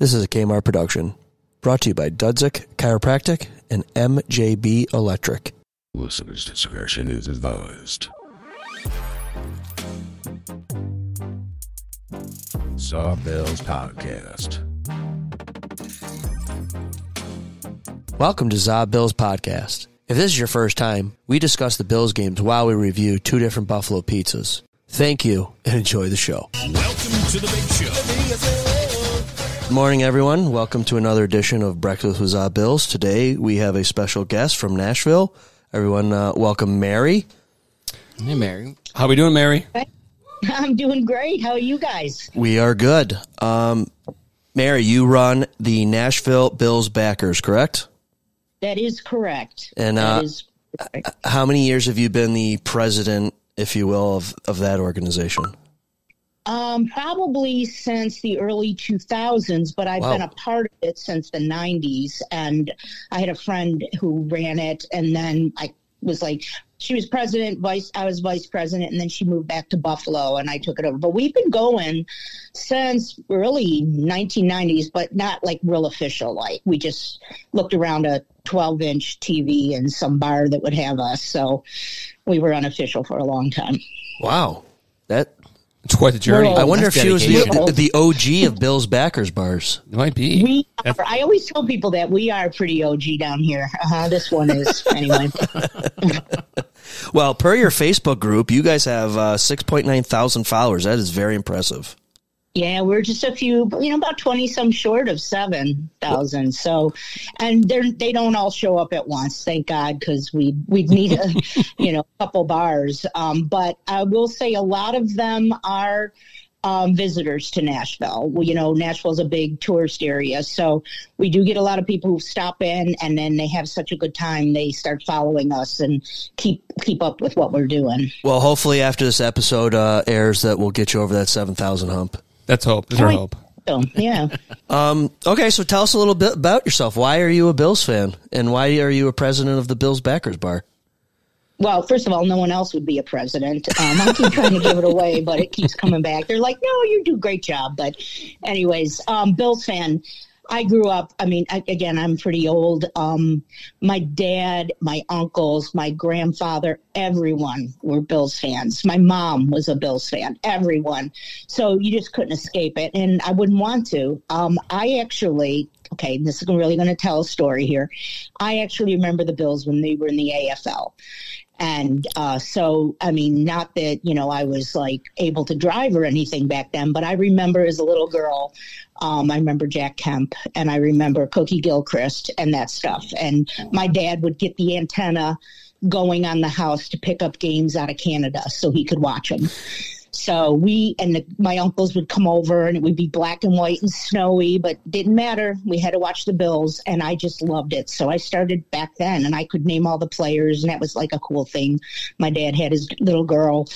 This is a Kmart production, brought to you by Dudzik Chiropractic and MJB Electric. Listener's discretion is advised. ZaBill's Podcast. Welcome to ZaBill's Podcast. If this is your first time, we discuss the Bills games while we review two different Buffalo pizzas. Thank you and enjoy the show. Welcome to the big show. Good morning, everyone. Welcome to another edition of Breakfast with ZaBills. Today, we have a special guest from Nashville. Everyone, welcome Mary. Hey, Mary. How we doing, Mary? I'm doing great. How are you guys? We are good. Mary, you run the Nashville Bills Backers, correct? That is correct. And that is correct. How many years have you been the president, if you will, of that organization? Probably since the early 2000s, but I've been a part of it since the 90s. And I had a friend who ran it, and then I was like, she was president, I was vice president, and then she moved back to Buffalo, and I took it over. But we've been going since early 1990s, but not like real official. Like, we just looked around a 12-inch TV in some bar that would have us. So we were unofficial for a long time. Wow. It's quite the journey. I wonder if she was the OG of Bills Backers bars. It might be. We are. I always tell people that we are pretty OG down here. This one is, anyway. Well, per your Facebook group, you guys have 6.9 thousand followers. That is very impressive. Yeah, we're just a few, about 20 some short of 7,000. So, and they don't all show up at once, thank God, because we'd need a couple bars. But I will say a lot of them are visitors to Nashville. Nashville's a big tourist area, so we do get a lot of people who stop in, and then they have such a good time, they start following us and keep up with what we're doing. Well, hopefully after this episode airs, that will get you over that 7,000 hump. That's hope. That's our hope. Yeah. Okay, so tell us a little bit about yourself. Why are you a Bills fan, and why are you a president of the Bills Backers Bar? Well, first of all, no one else would be a president. I keep trying to give it away, but it keeps coming back. They're like, no, you do a great job. But anyways, Bills fan. I grew up, I'm pretty old. My dad, my uncles, my grandfather, everyone were Bills fans. My mom was a Bills fan, everyone. So you just couldn't escape it. And I wouldn't want to. This is really going to tell a story here. I actually remember the Bills when they were in the AFL. And not that, I was like able to drive or anything back then, but I remember as a little girl, I remember Jack Kemp and I remember Cookie Gilchrist and that stuff. And my dad would get the antenna going on the house to pick up games out of Canada so he could watch them. So my uncles would come over and it would be black and white and snowy, but didn't matter. We had to watch the Bills and I just loved it. So I started back then and I could name all the players and that was like a cool thing. My dad had his little girl,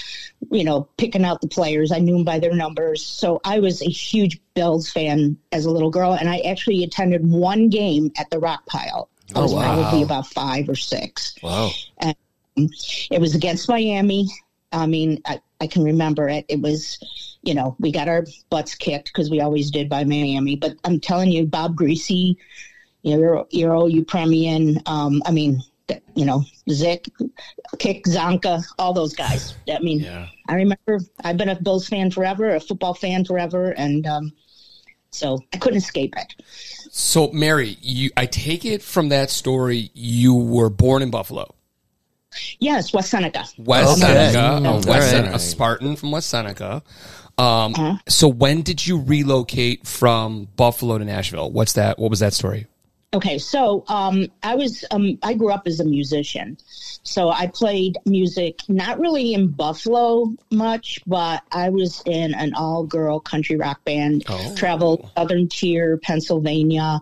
picking out the players. I knew them by their numbers. So I was a huge Bills fan as a little girl and I actually attended one game at the Rock Pile. I was probably about 5 or 6. Wow. And it was against Miami. I can remember it. It was, we got our butts kicked because we always did by Miami. But I'm telling you, Bob Greasy, Euro, Upremian, Zick, Kick, Zonka, all those guys. I remember I've been a Bills fan forever, a football fan forever, and so I couldn't escape it. So, Mary, I take it from that story you were born in Buffalo. Yes, West Seneca. A Spartan from West Seneca. So when did you relocate from Buffalo to Nashville? What was that story? Okay, so I grew up as a musician. So I played music, not really in Buffalo much, but I was in an all-girl country rock band, traveled Southern Tier, Pennsylvania,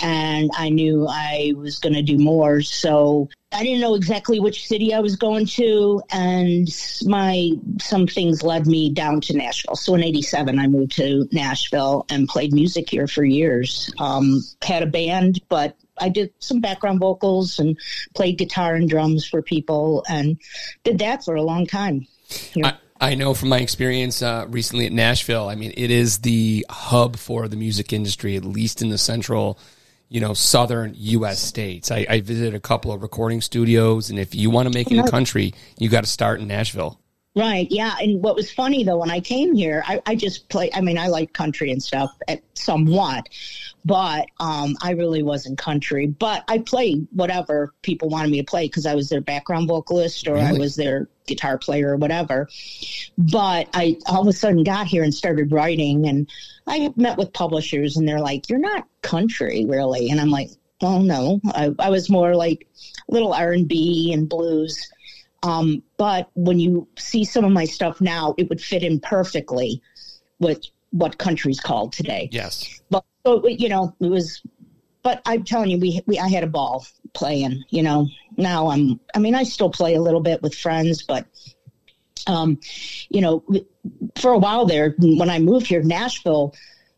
and I knew I was going to do more. So I didn't know exactly which city I was going to, and some things led me down to Nashville. So in 87, I moved to Nashville and played music here for years. Had a band, but I did some background vocals and played guitar and drums for people and did that for a long time. I know from my experience recently at Nashville, I mean, it is the hub for the music industry, at least in the central, southern U.S. states. I visited a couple of recording studios, and if you want to make it in country, you got to start in Nashville. Right, yeah. And what was funny, though, when I came here, I just play. I mean, I like country and stuff somewhat, but I really wasn't country. But I played whatever people wanted me to play because I was their background vocalist or I was their guitar player or whatever. But I all of a sudden got here and started writing, and I met with publishers, and they're like, "You're not country, really." And I'm like, "Oh, no. I was more like little R&B and blues." But when you see some of my stuff now, it would fit in perfectly with what country's called today. Yes. But, it was, but I'm telling you, I had a ball playing, now I still play a little bit with friends, but, for a while there, when I moved here, Nashville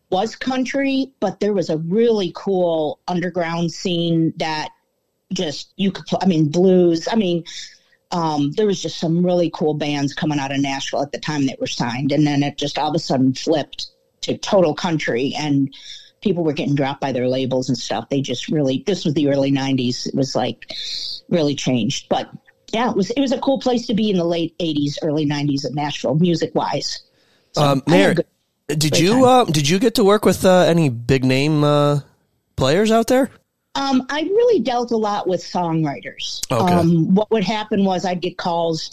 was country, but there was a really cool underground scene that just, you could play, blues, there was just some really cool bands coming out of Nashville at the time that were signed. And then it just all of a sudden flipped to total country and people were getting dropped by their labels and stuff. They just this was the early 90s. It was like really changed. But yeah, it was a cool place to be in the late 80s, early 90s in Nashville, music wise. So Mary, did you get to work with any big name players out there? I really dealt a lot with songwriters. Okay. What would happen was I'd get calls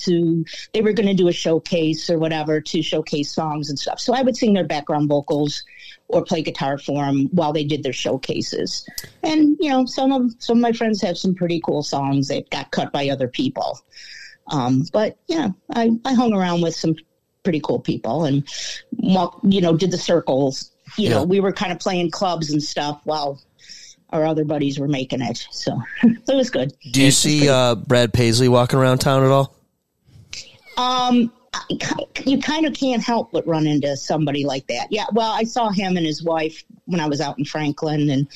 they were going to do a showcase or whatever to showcase songs and stuff. So I would sing their background vocals or play guitar for them while they did their showcases. And, some of my friends have some pretty cool songs that got cut by other people. But yeah, I hung around with some pretty cool people and, did the circles. We were kind of playing clubs and stuff while our other buddies were making it. So it was good. Do you see Brad Paisley walking around town at all? You kind of can't help but run into somebody like that. Yeah. Well, I saw him and his wife when I was out in Franklin and,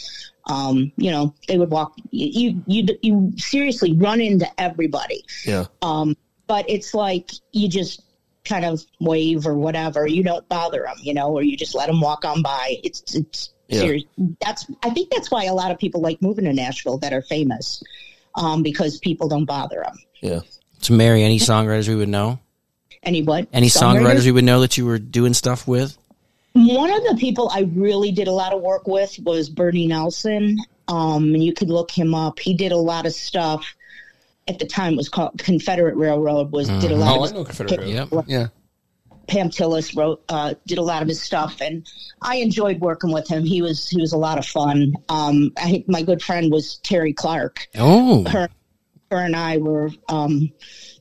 they would walk, you seriously run into everybody. Yeah. But it's like, you just kind of wave or whatever. You don't bother them, or you just let them walk on by. It's, yeah. I think that's why a lot of people like moving to Nashville that are famous, because people don't bother them. Yeah. So, Mary, any songwriters we would know? Any what? Any songwriters we would know that you were doing stuff with? One of the people I really did a lot of work with was Bernie Nelson. And you could look him up. He did a lot of stuff. At the time, it was called Confederate Railroad. Did a lot of. I know Confederate Railroad. Yeah. Pam Tillis did a lot of his stuff, and I enjoyed working with him. He was a lot of fun. My good friend was Terry Clark. Oh, her and I were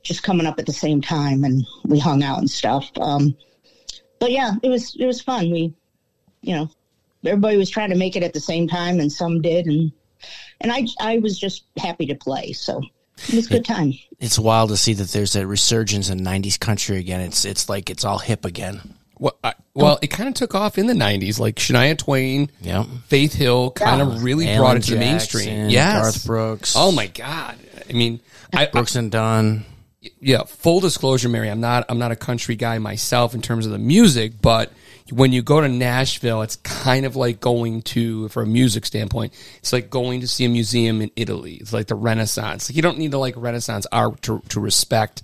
just coming up at the same time, and we hung out and stuff. But yeah, it was fun. We, everybody was trying to make it at the same time, and some did, and I was just happy to play. So. It was a good time. It's wild to see that there's that resurgence in 90s country again. It's like it's all hip again. Well, it kind of took off in the 90s. Like Shania Twain, Faith Hill kind of really Alan brought it to the Jackson, mainstream. Yes. Garth Brooks. Oh, my God. I mean, Brooks and Dunn. Yeah, full disclosure, Mary, I'm not a country guy myself in terms of the music, but when you go to Nashville, it's kind of like going to, for a music standpoint, it's like going to see a museum in Italy. It's like the Renaissance. You don't need to like Renaissance art to respect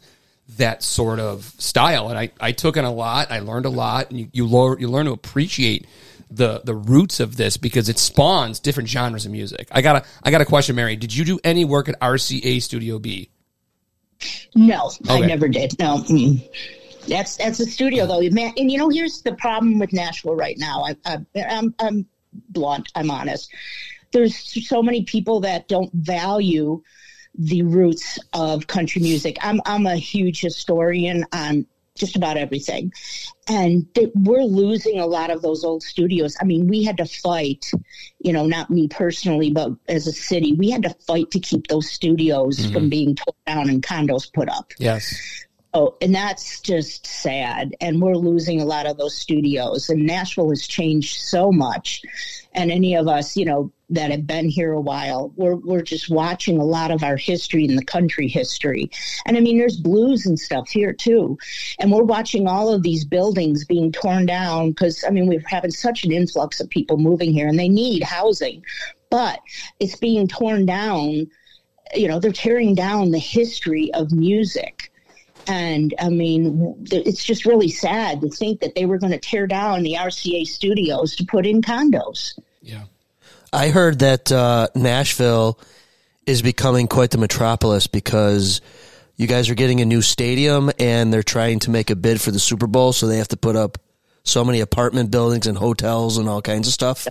that sort of style. And I took in a lot. I learned a lot. And you learn to appreciate the roots of this because it spawns different genres of music. I got a question, Mary. Did you do any work at RCA Studio B? No, okay. I never did. No. That's a studio though, man. And here's the problem with Nashville right now. I'm blunt. I'm honest. There's so many people that don't value the roots of country music. I'm a huge historian on just about everything, and we're losing a lot of those old studios. I mean, we had to fight. Not me personally, but as a city, we had to fight to keep those studios from being torn down and condos put up. Yes. Oh, and that's just sad. And we're losing a lot of those studios. And Nashville has changed so much. And any of us, that have been here a while, we're just watching a lot of our history and the country history. And I mean, there's blues and stuff here too. And we're watching all of these buildings being torn down because, I mean, we're having such an influx of people moving here and they need housing. But it's being torn down. They're tearing down the history of music. And I mean, it's just really sad to think that they were going to tear down the RCA studios to put in condos. Yeah. I heard that Nashville is becoming quite the metropolis because you guys are getting a new stadium and they're trying to make a bid for the Super Bowl. So they have to put up so many apartment buildings and hotels and all kinds of stuff.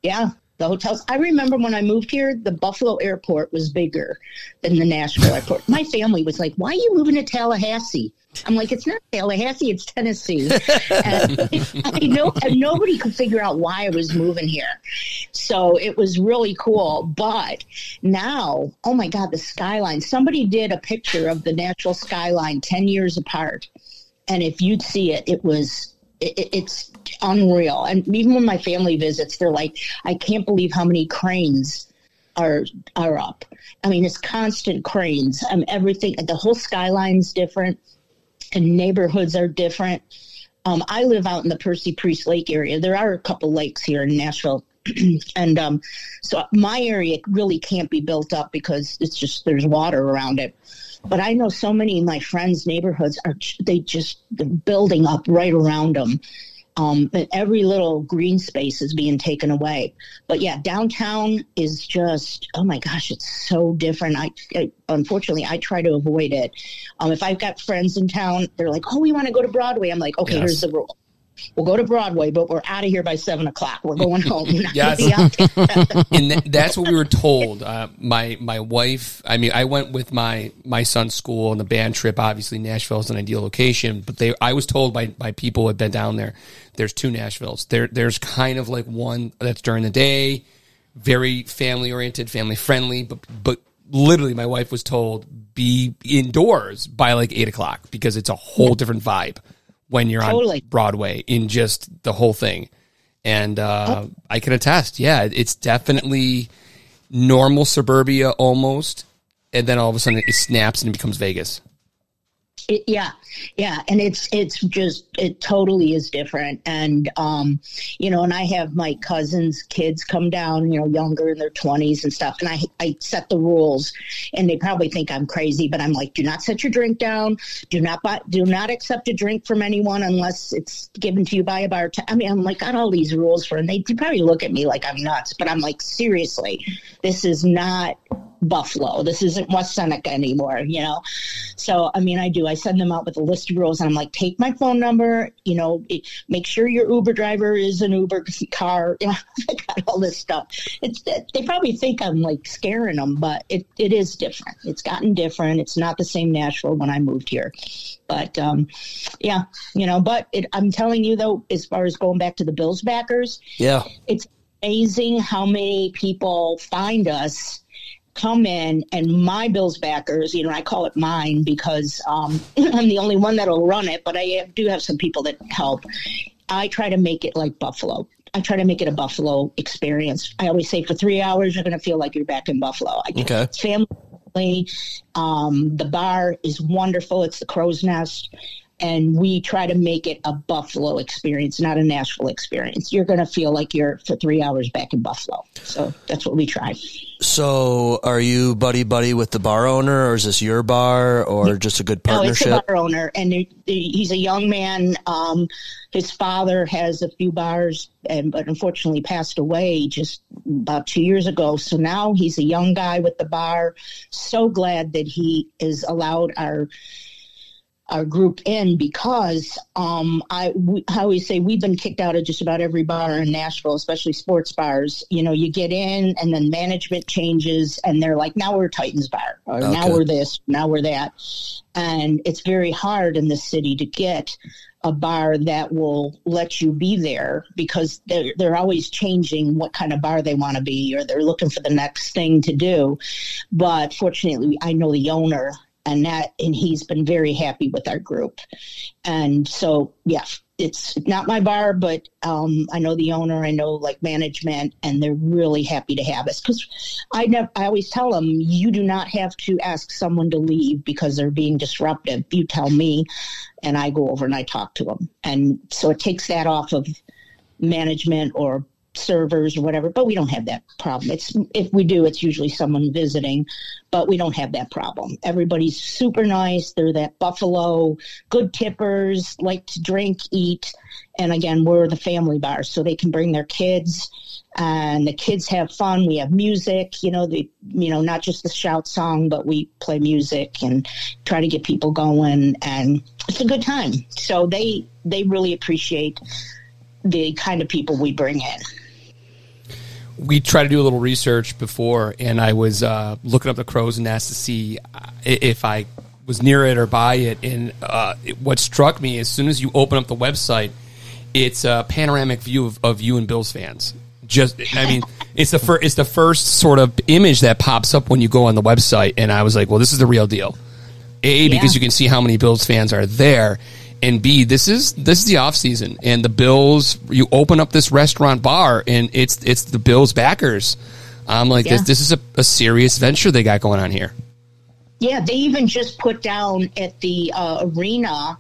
Yeah. The hotels. I remember when I moved here, the Buffalo airport was bigger than the Nashville airport. My family was like, why are you moving to Tallahassee? I'm like, it's not Tallahassee, it's Tennessee. And nobody could figure out why I was moving here. So it was really cool. But now, oh my God, the skyline. Somebody did a picture of the Nashville skyline 10 years apart. And if you'd see it, it's unreal. And even when my family visits, they're like, I can't believe how many cranes are up. I mean, it's constant cranes. Everything, the whole skyline's different and neighborhoods are different. I live out in the Percy Priest Lake area. There are a couple lakes here in Nashville. And so my area really can't be built up because it's just, there's water around it. But I know so many of my friends' neighborhoods they're building up right around them. And every little green space is being taken away. But yeah, downtown is just, oh my gosh, it's so different. Unfortunately, I try to avoid it. If I've got friends in town, they're like, oh, we want to go to Broadway. I'm like, okay, Here's the rule. We'll go to Broadway, but we're out of here by 7:00. We're going home. We're not Yes. gonna be out there. And that's what we were told. My wife, I mean, I went with my son's school on the band trip. Obviously, Nashville is an ideal location, but I was told by people who had been down there, there's two Nashvilles. There's kind of like one that's during the day, very family-oriented, family-friendly, but literally my wife was told, be indoors by like 8:00 because it's a whole different vibe when you're on Broadway in just the whole thing. And I can attest, it's definitely normal suburbia almost, and then all of a sudden it snaps and it becomes Vegas. Yeah. And it totally is different. And, and I have my cousin's kids come down, younger in their 20s and stuff. And I set the rules and they probably think I'm crazy, but I'm like, do not set your drink down. Do not accept a drink from anyone unless it's given to you by a bartender. I mean, I'm like, got all these rules and they probably look at me like I'm nuts, but I'm like, seriously, this is not Buffalo. This isn't West Seneca anymore, So, I mean, I send them out with a list of rules and I'm like, take my phone number, make sure your Uber driver is an Uber car. I got all this stuff. They probably think I'm like scaring them, but it is different. It's gotten different. It's not the same Nashville when I moved here. But, I'm telling you though, as far as going back to the Bills backers, it's amazing how many people find us, come in, and my Bills backers, I call it mine because I'm the only one that'll run it, but I do have some people that help. I try to make it like Buffalo. I try to make it a Buffalo experience. I always say for 3 hours, you're going to feel like you're back in Buffalo. It's family. The bar is wonderful. It's the Crow's Nest. And we try to make it a Buffalo experience, not a Nashville experience. You're going to feel like you're for 3 hours back in Buffalo. So that's what we try. So are you buddy with the bar owner, or is this your bar, or just a good partnership? No, it's the bar owner, and he's a young man. His father has a few bars, but unfortunately passed away just about 2 years ago. So now he's a young guy with the bar. So glad that he is allowed our group in because I always say we've been kicked out of just about every bar in Nashville, especially sports bars. You get in and then management changes and they're like, now we're Titans bar, or now we're this, now we're that. And it's very hard in this city to get a bar that will let you be there because they're always changing what kind of bar they want to be, or they're looking for the next thing to do. But fortunately, I know the owner, and he's been very happy with our group. And so, yeah, it's not my bar, but I know the owner, I know like management, and they're really happy to have us. Because I always tell them, you do not have to ask someone to leave because they're being disruptive. You tell me, and I go over and I talk to them. And so it takes that off of management or servers or whatever, but we don't have that problem. If we do, it's usually someone visiting, but we don't have that problem. Everybody's super nice. They're that Buffalo, good tippers, like to drink, eat. And again, we're the family bar, so they can bring their kids and the kids have fun. We have music, not just the shout song, but we play music and try to get people going, and it's a good time. So they really appreciate the kind of people we bring in. We tried to do a little research before, and I was looking up the Crow's Nest to see if I was near it or by it. And what struck me, as soon as you open up the website, it's a panoramic view of you and Bills fans. It's the first sort of image that pops up when you go on the website, and I was like, well, this is the real deal. Because you can see how many Bills fans are there. And B, this is the off season, and the Bills. You open up this restaurant bar, and it's the Bills backers. I'm like, this is a serious venture they got going on here. Yeah, they even just put down at the arena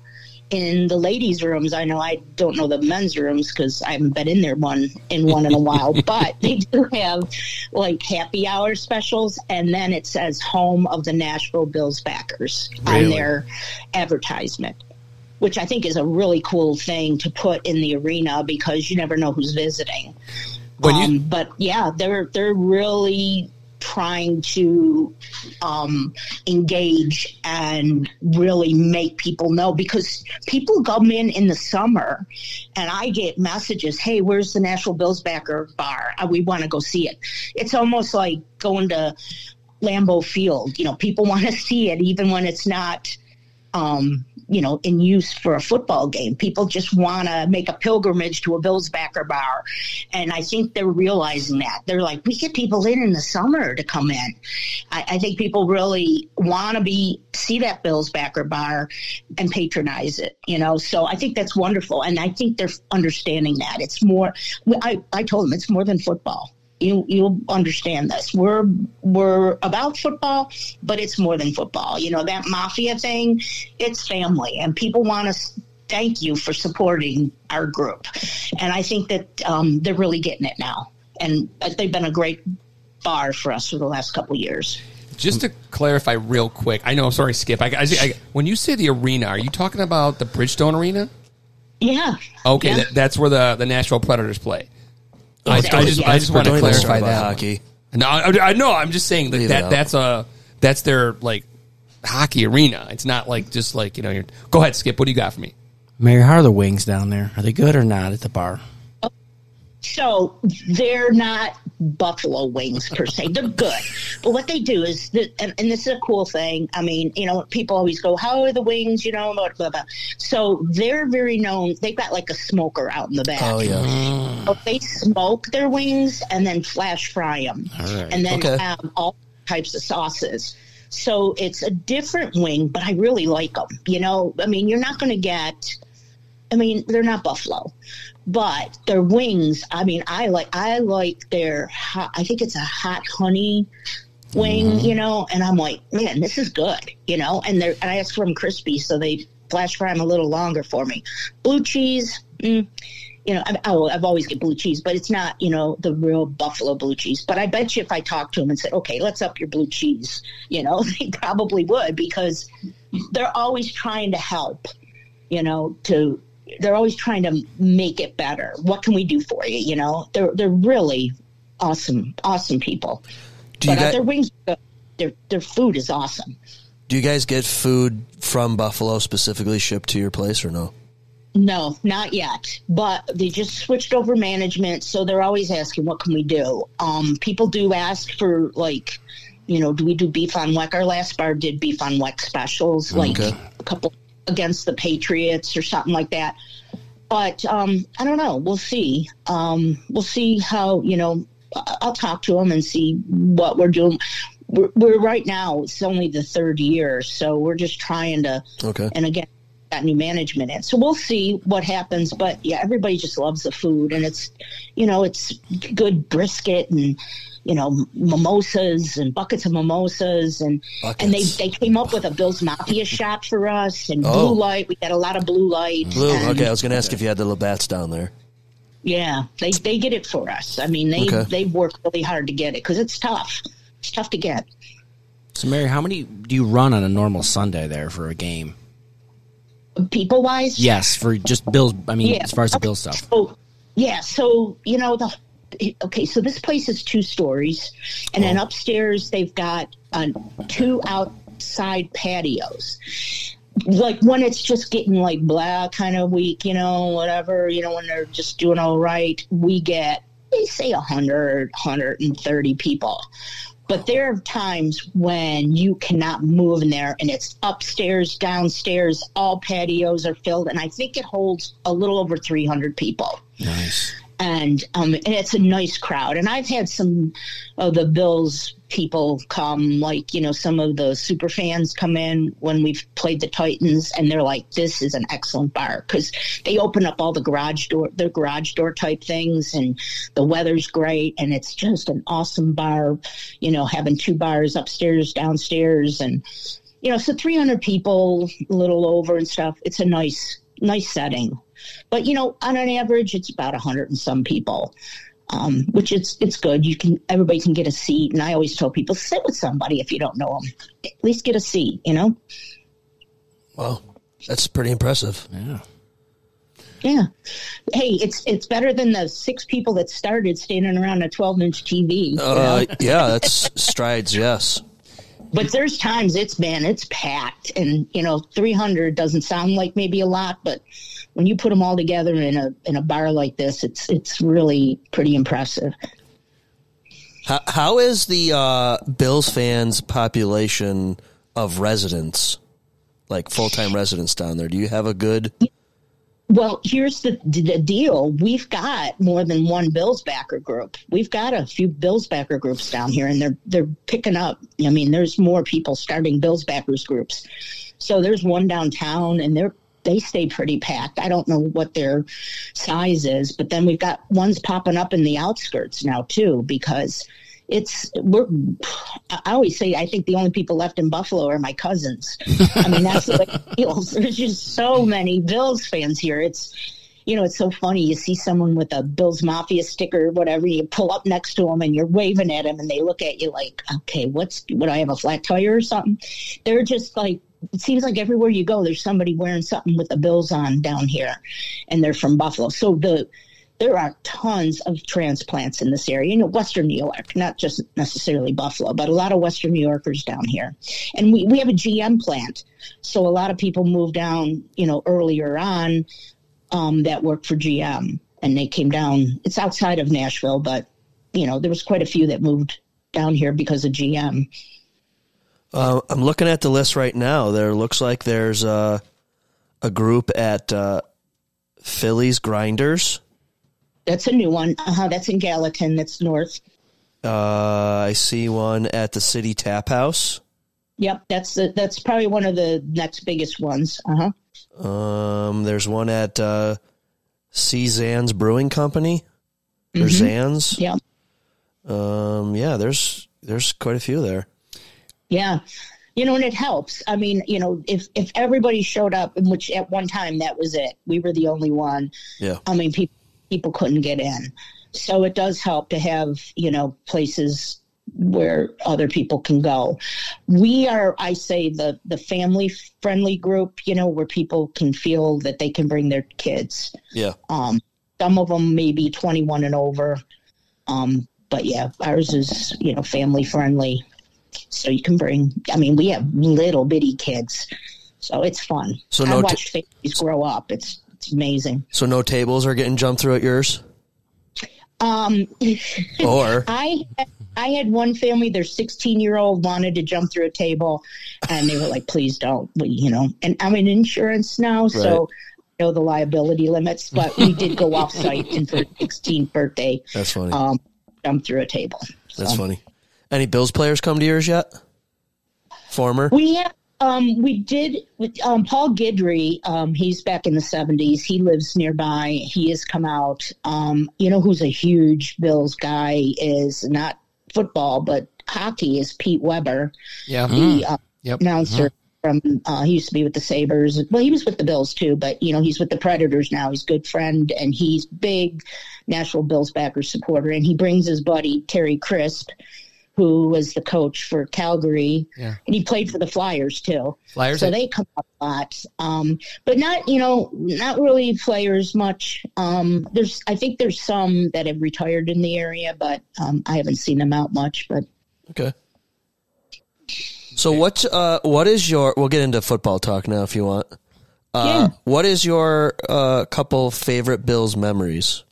in the ladies' rooms. I know I don't know the men's rooms because I haven't been in there one in a while, but they do have like happy hour specials, and then it says "Home of the Nashville Bills Backers" on their advertisement, which I think is a really cool thing to put in the arena because you never know who's visiting. But yeah, they're really trying to engage and really make people know, because people come in the summer and I get messages, hey, where's the Nashville Bills Backer bar? We want to go see it. It's almost like going to Lambeau Field. People want to see it even when it's not in use for a football game. People just want to make a pilgrimage to a Bills backer bar. And I think they're realizing that. They're like, we get people in the summer to come in. I think people really want to see that Bills backer bar and patronize it, So I think that's wonderful. And I think they're understanding that. It's more, I told them it's more than football. You'll understand this. We're about football, but it's more than football. That mafia thing, it's family, and people want to thank you for supporting our group. And I think that they're really getting it now. And they've been a great bar for us for the last couple of years. Just to clarify real quick, I know, sorry, Skip. When you say the arena, are you talking about the Bridgestone Arena? Yeah. Okay, yeah. That's where the Nashville Predators play. I just want to Don't clarify about that. Hockey. No, I know. I'm just saying that's their like hockey arena. It's not like just like Go ahead, Skip. What do you got for me? Mary, how are the wings down there? Are they good or not at the bar? So they're not buffalo wings per se. They're good. But what they do is, and this is a cool thing. I mean, people always go, how are the wings, blah, blah, blah. So they're very known. They've got like a smoker out in the back. Oh, yeah. So they smoke their wings and then flash fry them. All right. And then have all types of sauces. So it's a different wing, but I really like them. I mean, you're not going to get, they're not buffalo. But their wings, I like their hot, I think it's a hot honey wing, and I'm like, man, this is good, and I asked for them crispy, so they flash fry them a little longer for me. Blue cheese, I've always get blue cheese, but it's not, the real buffalo blue cheese. But I bet you if I talked to them and said, okay, let's up your blue cheese, they probably would, because they're always trying to help, they're always trying to make it better. What can we do for you? They're really awesome people. Their wings, their food is awesome. Do you guys get food from Buffalo specifically shipped to your place or no? No, not yet. But they just switched over management, so they're always asking, what can we do? People do ask for, like, do we do beef on weck? Our last bar did beef on weck specials, like a couple against the Patriots or something like that. But I don't know. We'll see. We'll see how, I'll talk to them and see what we're doing. we're right now, it's only the third year, so we're just trying to, and again, got new management in. So we'll see what happens, but yeah, everybody just loves the food, and it's, it's good brisket and, mimosas and buckets of mimosas, and they came up with a Bill's Mafia shot for us, and blue light. We got a lot of blue light. Okay, I was going to ask if you had the Labatt's down there. Yeah, they get it for us. I mean, they work really hard to get it because it's tough. It's tough to get. So, Mary, how many do you run on a normal Sunday there for a game? People-wise? Yes, for just Bills. I mean, as far as the Bills stuff. So so this place is 2 stories, and then upstairs they've got 2 outside patios. Like when it's just getting like blah kind of week, whatever, when they're just doing all right, we get, they say 100, 130 people. But there are times when you cannot move in there, and it's upstairs, downstairs, all patios are filled, and I think it holds a little over 300 people. Nice. And it's a nice crowd. And I've had some of the Bills people come, like, some of the super fans come in when we've played the Titans, and they're like, this is an excellent bar, because they open up all the garage door type things, and the weather's great, and it's just an awesome bar, having 2 bars upstairs, downstairs, and, so 300 people, a little over and stuff. It's a nice setting. But, on an average, it's about 100 and some people, which it's good. Everybody can get a seat. And I always tell people, sit with somebody if you don't know them. At least get a seat, Wow, that's pretty impressive. Yeah. Hey, it's better than the 6 people that started standing around a 12-inch TV. Yeah, that's strides, yes. But there's times it's packed, and 300 doesn't sound like maybe a lot, but when you put them all together in a bar like this, it's really pretty impressive. How is the Bills fans population of residents, like full-time residents down there? Do you have a good? Well, here's the deal. We've got more than one Bills backer group. We've got a few Bills backer groups down here, and they're picking up. I mean, there's more people starting Bills backers groups. So there's one downtown, and they stay pretty packed. I don't know what their size is, but then we've got ones popping up in the outskirts now too, because I always say, I think the only people left in Buffalo are my cousins. I mean, that's the way it feels. There's just so many Bills fans here. It's so funny. You see someone with a Bills Mafia sticker or whatever, you pull up next to them and you're waving at them, and they look at you like, okay, would I have a flat tire or something? They're just like, it seems like everywhere you go, there's somebody wearing something with the Bills on down here, and they're from Buffalo. So there are tons of transplants in this area, Western New York, not just necessarily Buffalo, but a lot of Western New Yorkers down here. And we have a GM plant. So a lot of people moved down, earlier on that worked for GM, and they came down. It's outside of Nashville, but, there was quite a few that moved down here because of GM. I'm looking at the list right now. There looks like there's a group at Philly's Grinders. That's a new one. That's in Gallatin. That's north. I see one at the City Tap House. Yep, that's probably one of the next biggest ones. There's one at Zan's Brewing Company. Or Zan's. Yeah. Yeah, there's quite a few there. Yeah. And it helps. I mean, if everybody showed up, in which at one time that was it, we were the only one. Yeah. I mean, people couldn't get in. So it does help to have, places where other people can go. We are, I say, the family friendly group, where people can feel that they can bring their kids. Yeah. Some of them may be 21 and over. But yeah, ours is, family friendly. So you can we have little bitty kids. So it's fun. So I watch families grow up. It's amazing. So no tables are getting jumped through at yours? Or I had one family, their 16-year-old wanted to jump through a table, and they were like, please don't, and I'm in insurance now, so I know the liability limits, but we did go off site and for 16th birthday. That's funny. Jump through a table. That's funny. Any Bills players come to yours yet? Former? We did with Paul Guidry. He's back in the 70s. He lives nearby. He has come out. You know who's a huge Bills guy is not football, but hockey is Pete Weber. Yeah. The Yep. announcer from he used to be with the Sabres. Well, he was with the Bills too, but he's with the Predators now. He's a good friend, and he's big Nashville Bills backer supporter. And he brings his buddy Terry Crisp, who was the coach for Calgary, and he played for the Flyers too. So they come up a lot, but not really Flyers much. I think there's some that have retired in the area, but I haven't seen them out much. But okay. So what is your? We'll get into football talk now if you want. What is your couple favorite Bills memories?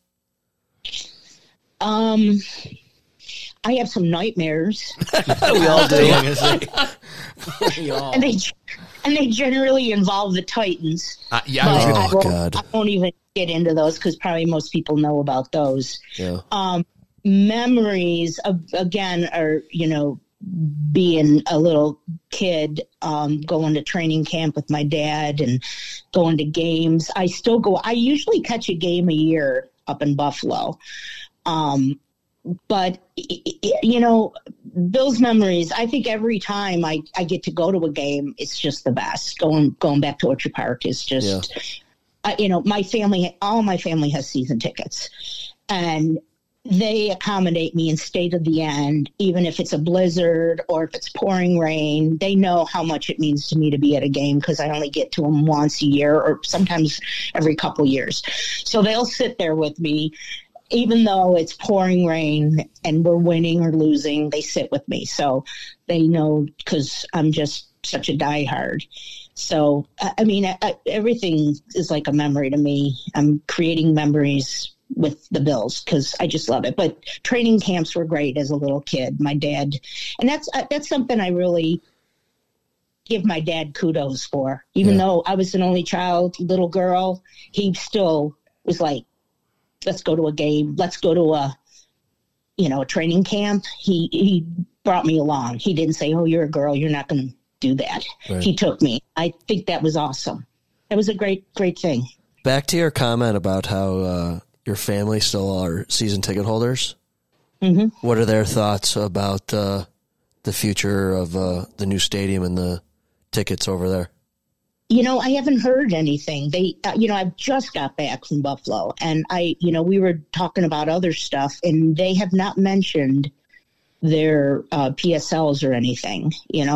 I have some nightmares. We all do. And they generally involve the Titans. God. I won't even get into those because probably most people know about those. Yeah. Memories again are being a little kid, going to training camp with my dad and going to games. I still go. I usually catch a game a year up in Buffalo. But, Bill's memories, I think every time I get to go to a game, it's just the best. Going back to Orchard Park is just, all my family has season tickets. And they accommodate me and stay to the end, even if it's a blizzard or if it's pouring rain. They know how much it means to me to be at a game because I only get to them once a year or sometimes every couple years. So they'll sit there with me. Even though it's pouring rain and we're winning or losing, they sit with me. So they know because I'm just such a diehard. So, everything is like a memory to me. I'm creating memories with the Bills because I just love it. But training camps were great as a little kid. My dad, and that's something I really give my dad kudos for. Even though I was an only child, little girl, he still was like, let's go to a game. Let's go to a training camp. He brought me along. He didn't say, oh, you're a girl, you're not going to do that. Right. He took me. I think that was awesome. It was a great thing. Back to your comment about how your family still are season ticket holders. Mm-hmm. What are their thoughts about the future of the new stadium and the tickets over there? I haven't heard anything. They, I've just got back from Buffalo and we were talking about other stuff and they have not mentioned their PSLs or anything,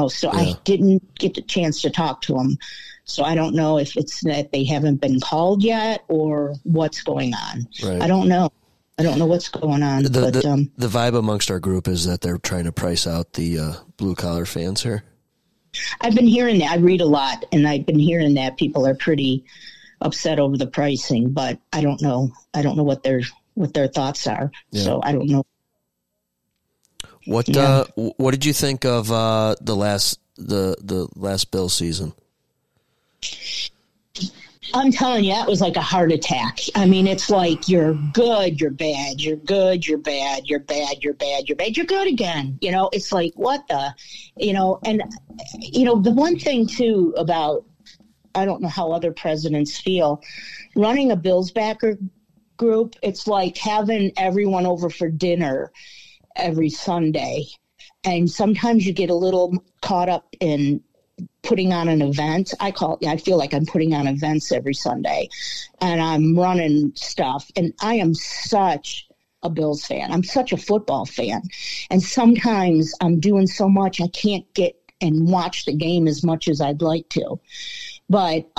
so I didn't get the chance to talk to them. So I don't know if it's that they haven't been called yet or what's going on. Right. I don't know. I don't know what's going on. The vibe amongst our group is that they're trying to price out the blue collar fans here. I've been hearing that. I read a lot, and I've been hearing that people are pretty upset over the pricing, but I don't know. I don't know what their thoughts are. Yeah. So I don't know. What did you think of the last Bills season? I'm telling you, that was like a heart attack. I mean, it's like you're good, you're bad, you're good, you're bad, you're bad, you're bad, you're bad, you're good again. It's like, what the, and, the one thing too about, I don't know how other presidents feel, running a Bills backer group, it's like having everyone over for dinner every Sunday. And sometimes you get a little caught up in putting on an event. I feel like I'm putting on events every Sunday and I'm running stuff. And I am such a Bills fan. I'm such a football fan. And sometimes I'm doing so much, I can't get and watch the game as much as I'd like to. But,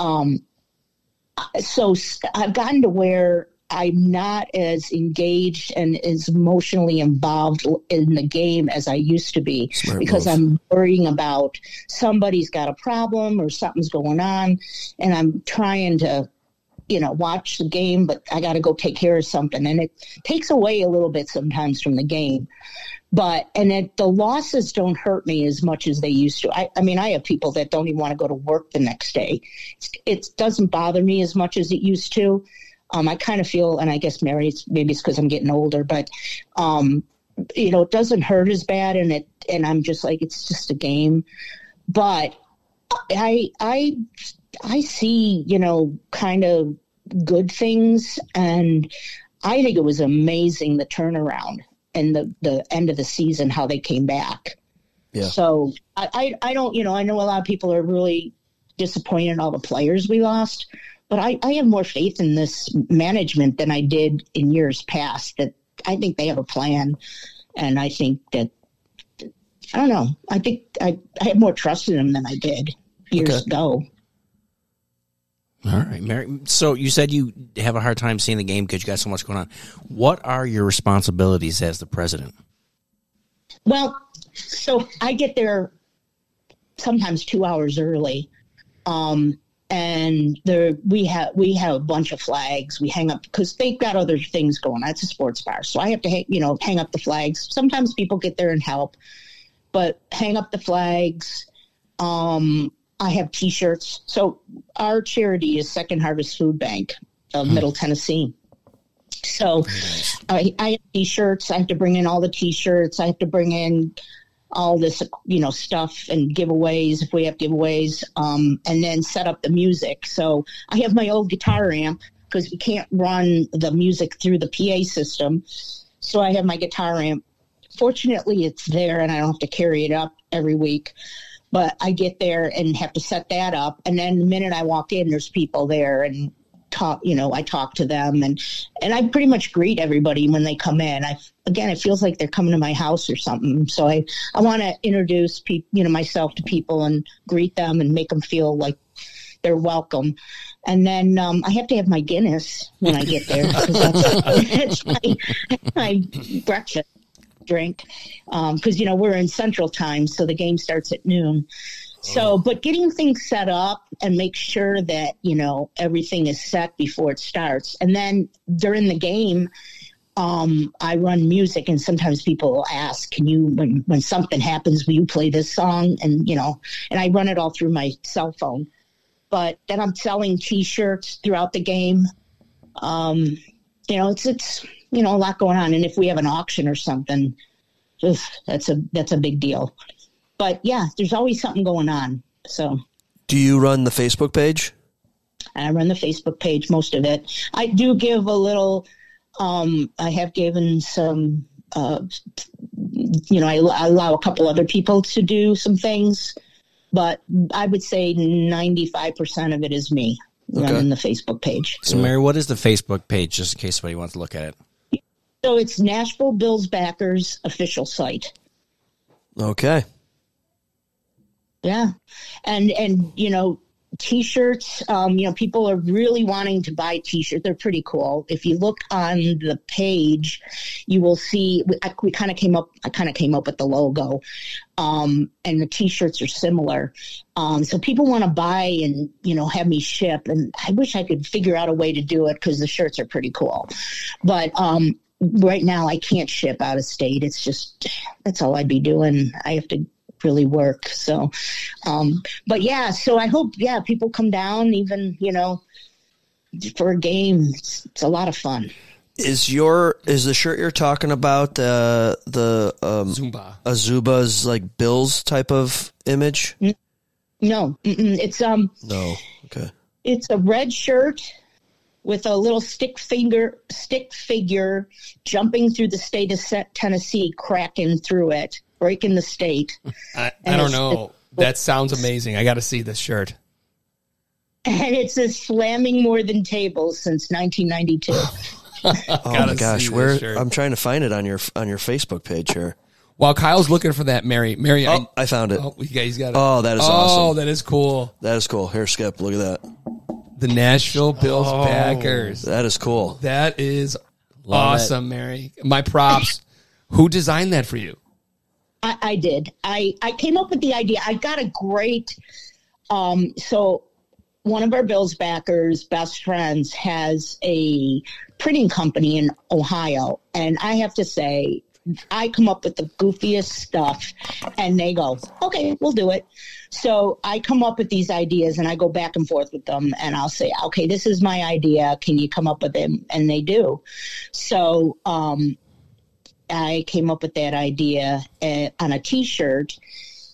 so I've gotten to where I'm not as engaged and as emotionally involved in the game as I used to be. Smart because move. I'm worrying about somebody's got a problem or something's going on, and I'm trying to, watch the game, but I got to go take care of something, and it takes away a little bit sometimes from the game. But the losses don't hurt me as much as they used to. I mean, I have people that don't even want to go to work the next day. It doesn't bother me as much as it used to. I kind of feel, and I guess maybe it's because I'm getting older, but, it doesn't hurt as bad, and and I'm just like, it's just a game. But I see, kind of good things, and I think it was amazing, the turnaround and the end of the season, how they came back. Yeah. So I don't, I know a lot of people are really disappointed in all the players we lost, but I have more faith in this management than I did in years past. That I think they have a plan, and I think that, I don't know, I think I have more trust in them than I did years ago. All right, Mary. So you said you have a hard time seeing the game because you got so much going on. What are your responsibilities as the president? Well, so I get there sometimes 2 hours early, and we have a bunch of flags. We hang up because they've got other things going on. It's a sports bar, so I have to hang up the flags. Sometimes people get there and help, but hang up the flags. I have T-shirts. So our charity is Second Harvest Food Bank of Middle Tennessee. So I have T-shirts. I have to bring in all the T-shirts. I have to bring in all this, stuff and giveaways if we have giveaways, and then set up the music. So I have my old guitar amp because we can't run the music through the PA system. So I have my guitar amp. Fortunately, it's there, and I don't have to carry it up every week. But I get there and have to set that up. And then the minute I walk in, there's people there and talk, I talk to them and I pretty much greet everybody when they come in. It feels like they're coming to my house or something. So I want to introduce myself to people and greet them and make them feel like they're welcome. And then I have to have my Guinness when I get there. That's my breakfast drink, because we're in Central Time, so the game starts at noon. So, but getting things set up and make sure that everything is set before it starts, and then during the game, I run music, and sometimes people will ask, "Can you, when something happens, will you play this song?" And and I run it all through my cell phone. But then I'm selling T-shirts throughout the game. It's a lot going on. And if we have an auction or something, that's a big deal. But yeah, there's always something going on. So, do you run the Facebook page? I run the Facebook page, most of it. I do give a little. I have given some. I allow a couple other people to do some things, but I would say 95% of it is me running the Facebook page. So, Mary, what is the Facebook page, just in case somebody wants to look at it? So it's Nashville Bills Backers official site. Okay. Yeah. And T-shirts, people are really wanting to buy T-shirts. They're pretty cool. If you look on the page, you will see, I kind of came up with the logo, and the T-shirts are similar. So people want to buy and, have me ship. And I wish I could figure out a way to do it because the shirts are pretty cool. But, right now I can't ship out of state. It's just, that's all I'd be doing. I have to really work. So, but yeah, so I hope, people come down even, for a game. It's a lot of fun. Is the shirt you're talking about the Zumba? Azuba's like Bills type of image? No, it's no. Okay. It's a red shirt with a little stick figure jumping through the state of Tennessee, cracking through it, breaking the state. I don't know. That sounds amazing. I got to see this shirt. And it says slamming more than tables since 1992. Oh my gosh, I'm trying to find it on your Facebook page here. While Kyle's looking for that, Mary, I found it. Oh, you guys got it. Oh, that is awesome. Oh, that is cool. That is cool. Here, Skip, look at that. The Nashville Bills Backers. That is cool. That is awesome, Mary. My props. Who designed that for you? I did. I came up with the idea. I got a great, so one of our Bills backers' best friends has a printing company in Ohio. And I have to say, I come up with the goofiest stuff and they go, okay, we'll do it. So I come up with these ideas and I go back and forth with them and I'll say, okay, this is my idea. Can you come up with it? And they do. So, I came up with that idea on a T-shirt.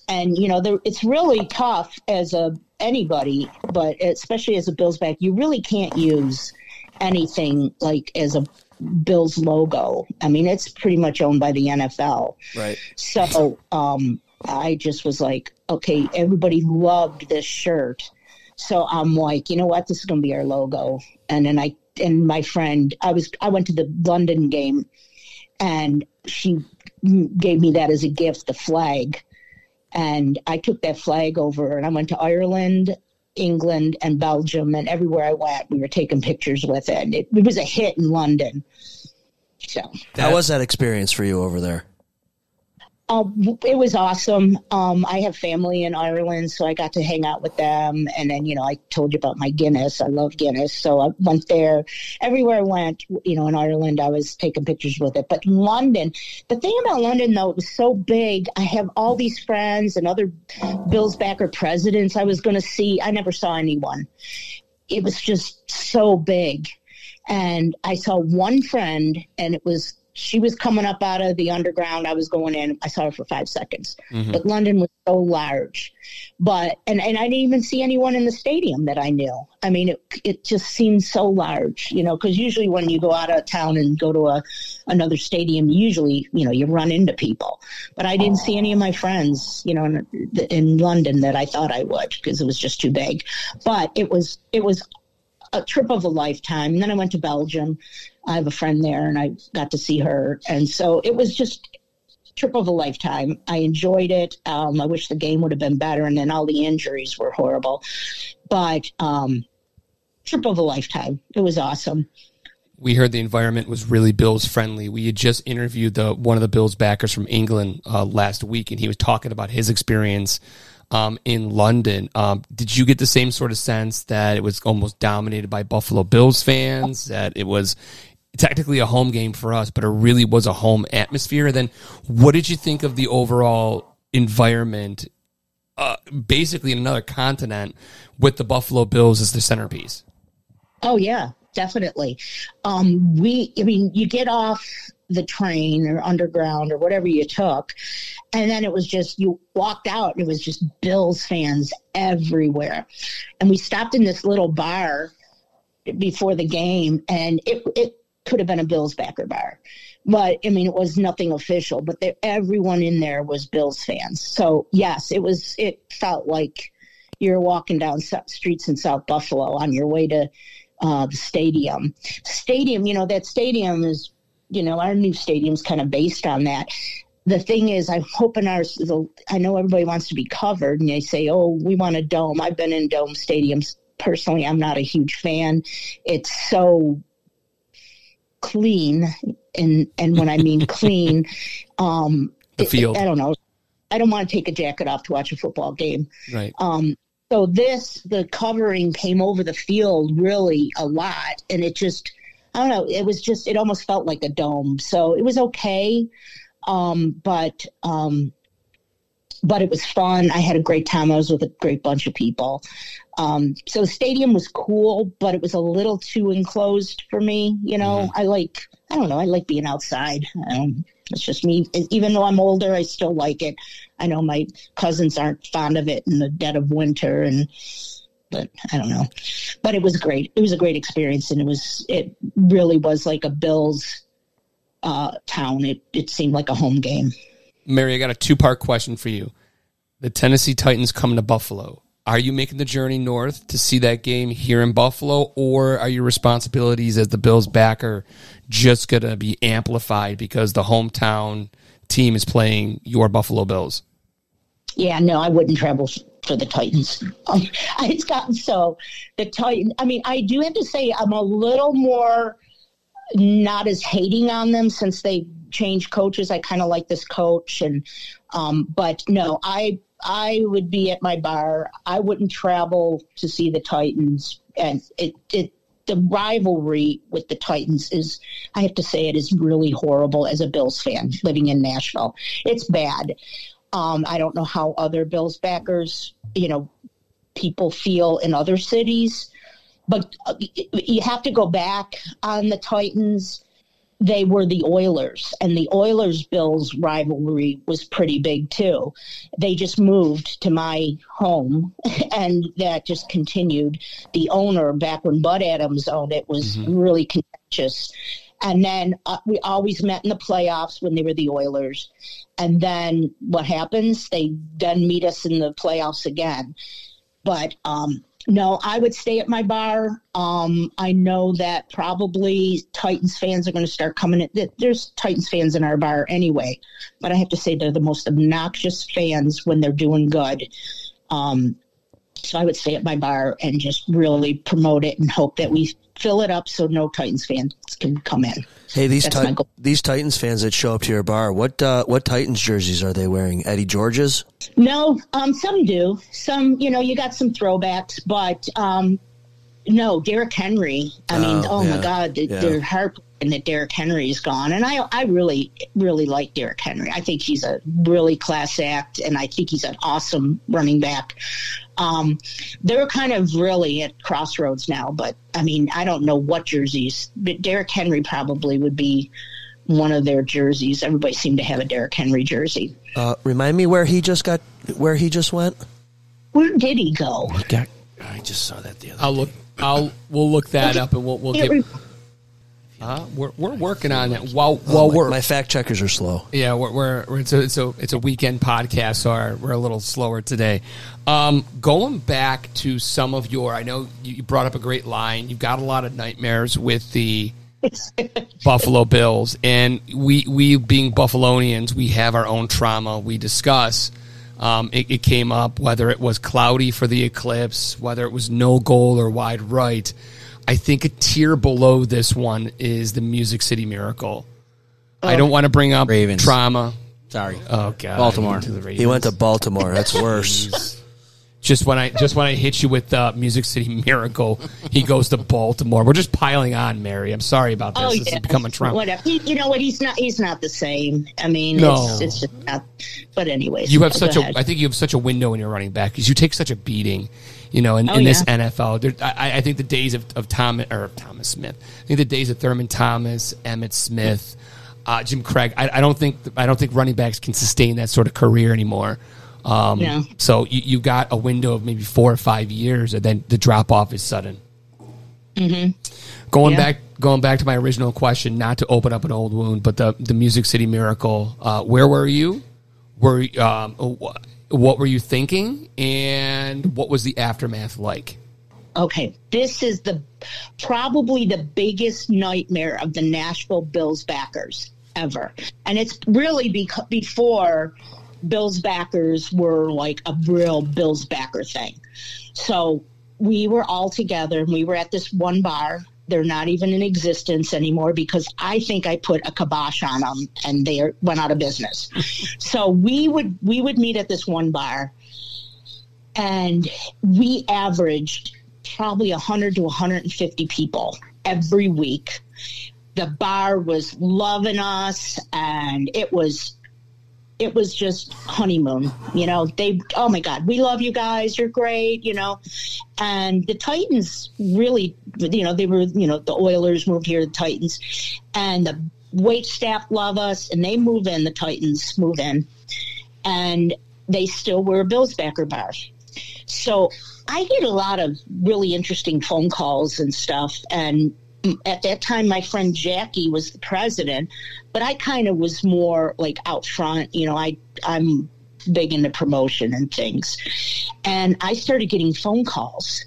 And, it's really tough as anybody, but especially as a Bills back, you really can't use anything like as a Bills logo. I mean, it's pretty much owned by the NFL. Right. So I just was like, okay, everybody loved this shirt. So I'm like, you know what? This is going to be our logo. And then my friend, I went to the London game, and she gave me that as a gift, the flag. And I took that flag over, and I went to Ireland, England, and Belgium, and everywhere I went, we were taking pictures with it. It was a hit in London. So how was that experience for you over there? It was awesome. I have family in Ireland, so I got to hang out with them. And then, I told you about my Guinness. I love Guinness. So I went there. Everywhere I went, in Ireland, I was taking pictures with it. But London, the thing about London, though, it was so big. I have all these friends and other Bills backer presidents I was going to see. I never saw anyone. It was just so big. And I saw one friend, and she was coming up out of the underground. I was going in. I saw her for 5 seconds. Mm-hmm. But London was so large. And I didn't even see anyone in the stadium that I knew. I mean, it just seemed so large, because usually when you go out of town and go to another stadium, usually, you run into people. But I didn't see any of my friends, in London that I thought I would, because it was just too big. But it was a trip of a lifetime. And then I went to Belgium. I have a friend there, and I got to see her. And so it was just a trip of a lifetime. I enjoyed it. I wish the game would have been better, and then all the injuries were horrible. But trip of a lifetime. It was awesome. We heard the environment was really Bills friendly. We had just interviewed one of the Bills backers from England last week, and he was talking about his experience in London. Did you get the same sort of sense that it was almost dominated by Buffalo Bills fans, that it was technically a home game for us, but it really was a home atmosphere? Then what did you think of the overall environment, basically in another continent, with the Buffalo Bills as the centerpiece? Oh, yeah, definitely. You get off the train or underground or whatever you took, and then it was just, you walked out, and it was just Bills fans everywhere. And we stopped in this little bar before the game, and it could have been a Bills backer bar. But, it was nothing official, but everyone in there was Bills fans. So, yes, it felt like you're walking down streets in South Buffalo on your way to the stadium. That stadium is, our new stadium's kind of based on that. The thing is, I'm hoping I know everybody wants to be covered, and they say, oh, we want a dome. I've been in dome stadiums. Personally, I'm not a huge fan. It's so clean, and when I mean clean, the field. I don't know. I don't want to take a jacket off to watch a football game. Right. So the covering came over the field really a lot, and it just, I don't know, it almost felt like a dome. So it was okay. But it was fun. I had a great time. I was with a great bunch of people. So the stadium was cool, but it was a little too enclosed for me. Mm-hmm. I like being outside. It's just me. Even though I'm older, I still like it. I know my cousins aren't fond of it in the dead of winter, but I don't know. But it was great. It was a great experience, and it really was like a Bills town. It seemed like a home game. Mary, I got a 2-part question for you. The Tennessee Titans coming to Buffalo. Are you making the journey north to see that game here in Buffalo, or are your responsibilities as the Bills backer just going to be amplified because the hometown team is playing your Buffalo Bills? Yeah, no, I wouldn't travel for the Titans. It's gotten so the Titans. I do have to say I'm a little more not as hating on them since they changed coaches. I kind of like this coach, and but no, I would be at my bar. I wouldn't travel to see the Titans, and the rivalry with the Titans is, I have to say, it is really horrible as a Bills fan living in Nashville. It's bad. I don't know how other Bills backers, people feel in other cities, but you have to go back on the Titans. they were the Oilers, and the Oilers-Bills rivalry was pretty big too. They just moved to my home, and that just continued. The owner, back when Bud Adams owned it, was really contentious. And then we always met in the playoffs when they were the Oilers. And then what happens? They then meet us in the playoffs again. But no, I would stay at my bar. I know that probably Titans fans are going to start coming in. There's Titans fans in our bar anyway, but I have to say they're the most obnoxious fans when they're doing good. So I would stay at my bar and just really promote it and hope that we fill it up so no Titans fans can come in. Hey, these Titans fans that show up to your bar, what Titans jerseys are they wearing? Eddie George's? No, some do. Some, you got some throwbacks, but no, Derrick Henry. I mean, my God, they're heartbroken that Derrick Henry is gone. And I really, really like Derrick Henry. I think he's a really class act, and I think he's an awesome running back. They're kind of really at crossroads now, but I mean, I don't know what jerseys, but Derrick Henry probably would be one of their jerseys. Everybody seemed to have a Derrick Henry jersey. Remind me where he just went? Where did he go? I just saw that the other day. We'll look that up, and we'll get. We're working on that. While my fact checkers are slow. Yeah, it's a weekend podcast, so we're a little slower today. Going back to some of I know you brought up a great line. You've got a lot of nightmares with the Buffalo Bills, and we being Buffalonians, we have our own trauma. We discuss. It came up whether it was cloudy for the eclipse, whether it was no goal or wide right. I think a tier below this one is the Music City Miracle. I don't want to bring up Ravens. Trauma. Sorry. Oh God, Baltimore. He went to Baltimore. That's worse. Just when I hit you with Music City Miracle, he goes to Baltimore. We're just piling on, Mary. I'm sorry about this. This has become a trauma. Whatever. You know what? He's not the same. I mean, no. It's just not. But anyways, you have I think you have such a window in your running back because you take such a beating. In this NFL, I think the days of Thomas Smith. I think the days of Thurman Thomas, Emmitt Smith, Jim Craig. I don't think running backs can sustain that sort of career anymore. So you got a window of maybe 4 or 5 years, and then the drop off is sudden. Mm-hmm. Going back to my original question, not to open up an old wound, but the Music City Miracle. Where were you? What were you thinking, and what was the aftermath like? Okay, this is probably the biggest nightmare of the Nashville Bills backers ever, and it's really before Bills backers were like a real Bills backer thing. So we were all together, and we were at this one bar. They're not even in existence anymore because I think I put a kibosh on them and they went out of business. So we would meet at this one bar, and we averaged probably 100 to 150 people every week. The bar was loving us, and it was just honeymoon, oh my God, we love you guys. You're great, and the Titans really, they were, the Oilers moved here, the Titans, and the wait staff love us, and they move in, the Titans move in, and they still were a Bills backer bar. So I get a lot of really interesting phone calls and stuff, and at that time, my friend Jackie was the president, but I kind of was more like out front. I'm big into promotion and things. And I started getting phone calls.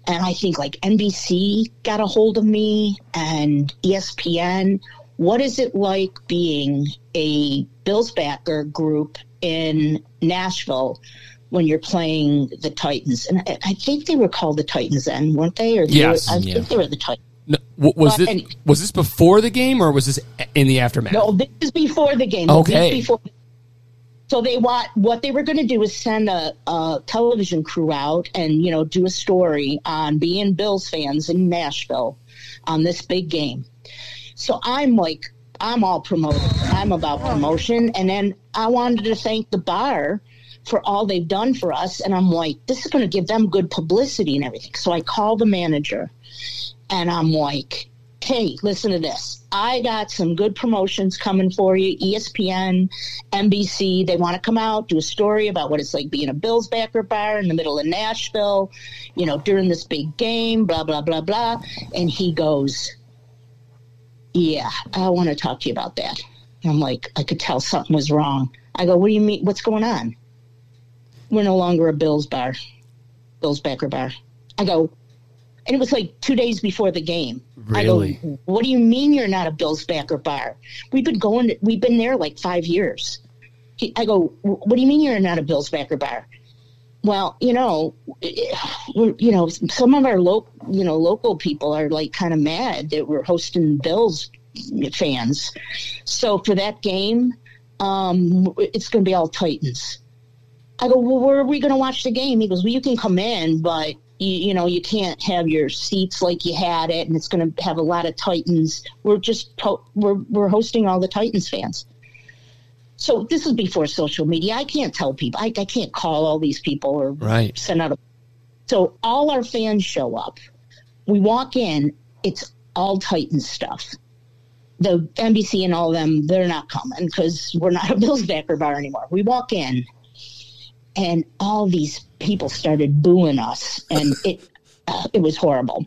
And I think like NBC got a hold of me and ESPN. What is it like being a Bills backer group in Nashville when you're playing the Titans? And I think they were called the Titans then, weren't they? Yes. I think they were the Titans. No, was this before the game, or was this in the aftermath? No, this is before the game. Okay. So what they were going to do is send a television crew out and do a story on being Bills fans in Nashville on this big game. So I'm all promoted. I'm about promotion, and then I wanted to thank the bar for all they've done for us, and I'm like, this is going to give them good publicity and everything. So I called the manager. And I'm like, hey, listen to this. I got some good promotions coming for you. ESPN, NBC, they want to come out, do a story about what it's like being a Bills backer bar in the middle of Nashville, during this big game, blah, blah, blah, blah. And he goes, yeah, I want to talk to you about that. And I'm like, I could tell something was wrong. I go, what do you mean? What's going on? We're no longer a Bills backer bar. I go, and it was like 2 days before the game. Really? I go, what do you mean you're not a Bills backer bar? We've been there like 5 years. I go, what do you mean you're not a Bills backer bar? Well, some of our local people are like kind of mad that we're hosting Bills fans. So for that game, it's going to be all Titans. I go, well, where are we going to watch the game? He goes, well, you can come in, but you can't have your seats like you had it, and it's going to have a lot of Titans. We're hosting all the Titans fans. So this is before social media. I can't tell people. I can't call all these people or send out So all our fans show up. We walk in. It's all Titans stuff. The NBC and all of them, they're not coming because we're not a Bills backer bar anymore. We walk in, and all these people started booing us, and it was horrible.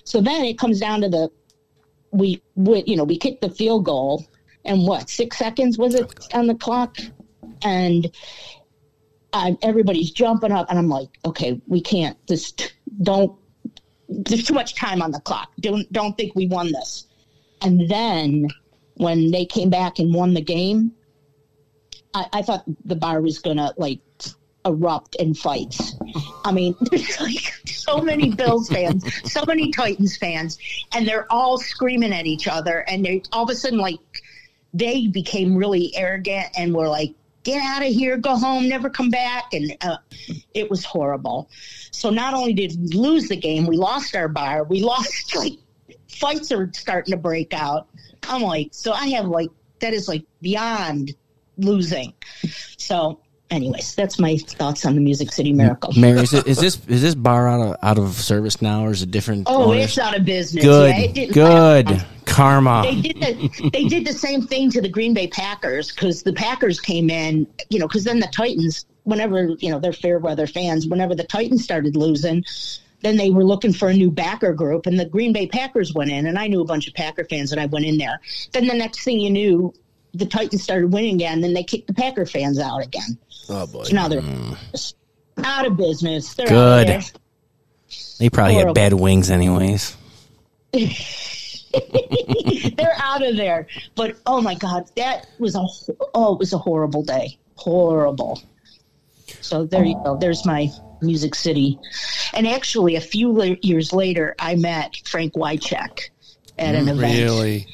So then it comes down to we kicked the field goal, and 6 seconds was it on the clock? And everybody's jumping up, and I'm like, okay, we can't. There's too much time on the clock. Don't think we won this. And then when they came back and won the game, I thought the bar was gonna erupt in fights. I mean, there's so many Bills fans, so many Titans fans, and they're all screaming at each other. And they all of a sudden, they became really arrogant and were like, "Get out of here, go home, never come back." And it was horrible. So not only did we lose the game, we lost our bar. We lost fights are starting to break out. I'm like, so I have that is beyond losing. So. Anyways, that's my thoughts on the Music City Miracle. Mary, is this bar out of service now, or is it different? Oh, owners? It's out of business. Good, yeah, good karma. They did the same thing to the Green Bay Packers because the Packers came in, because then the Titans, whenever they're fair weather fans, whenever the Titans started losing, then they were looking for a new backer group, and the Green Bay Packers went in, and I knew a bunch of Packer fans, and I went in there. Then the next thing you knew, the Titans started winning again, then they kicked the Packer fans out again. Oh, boy. So now they're out of business. They're good. Out of they probably had bad wings anyways. They're out of there. But, oh, my God, that was it was a horrible day. Horrible. So there you go. There's my Music City. And actually, a few years later, I met Frank Wycheck at an event. Really?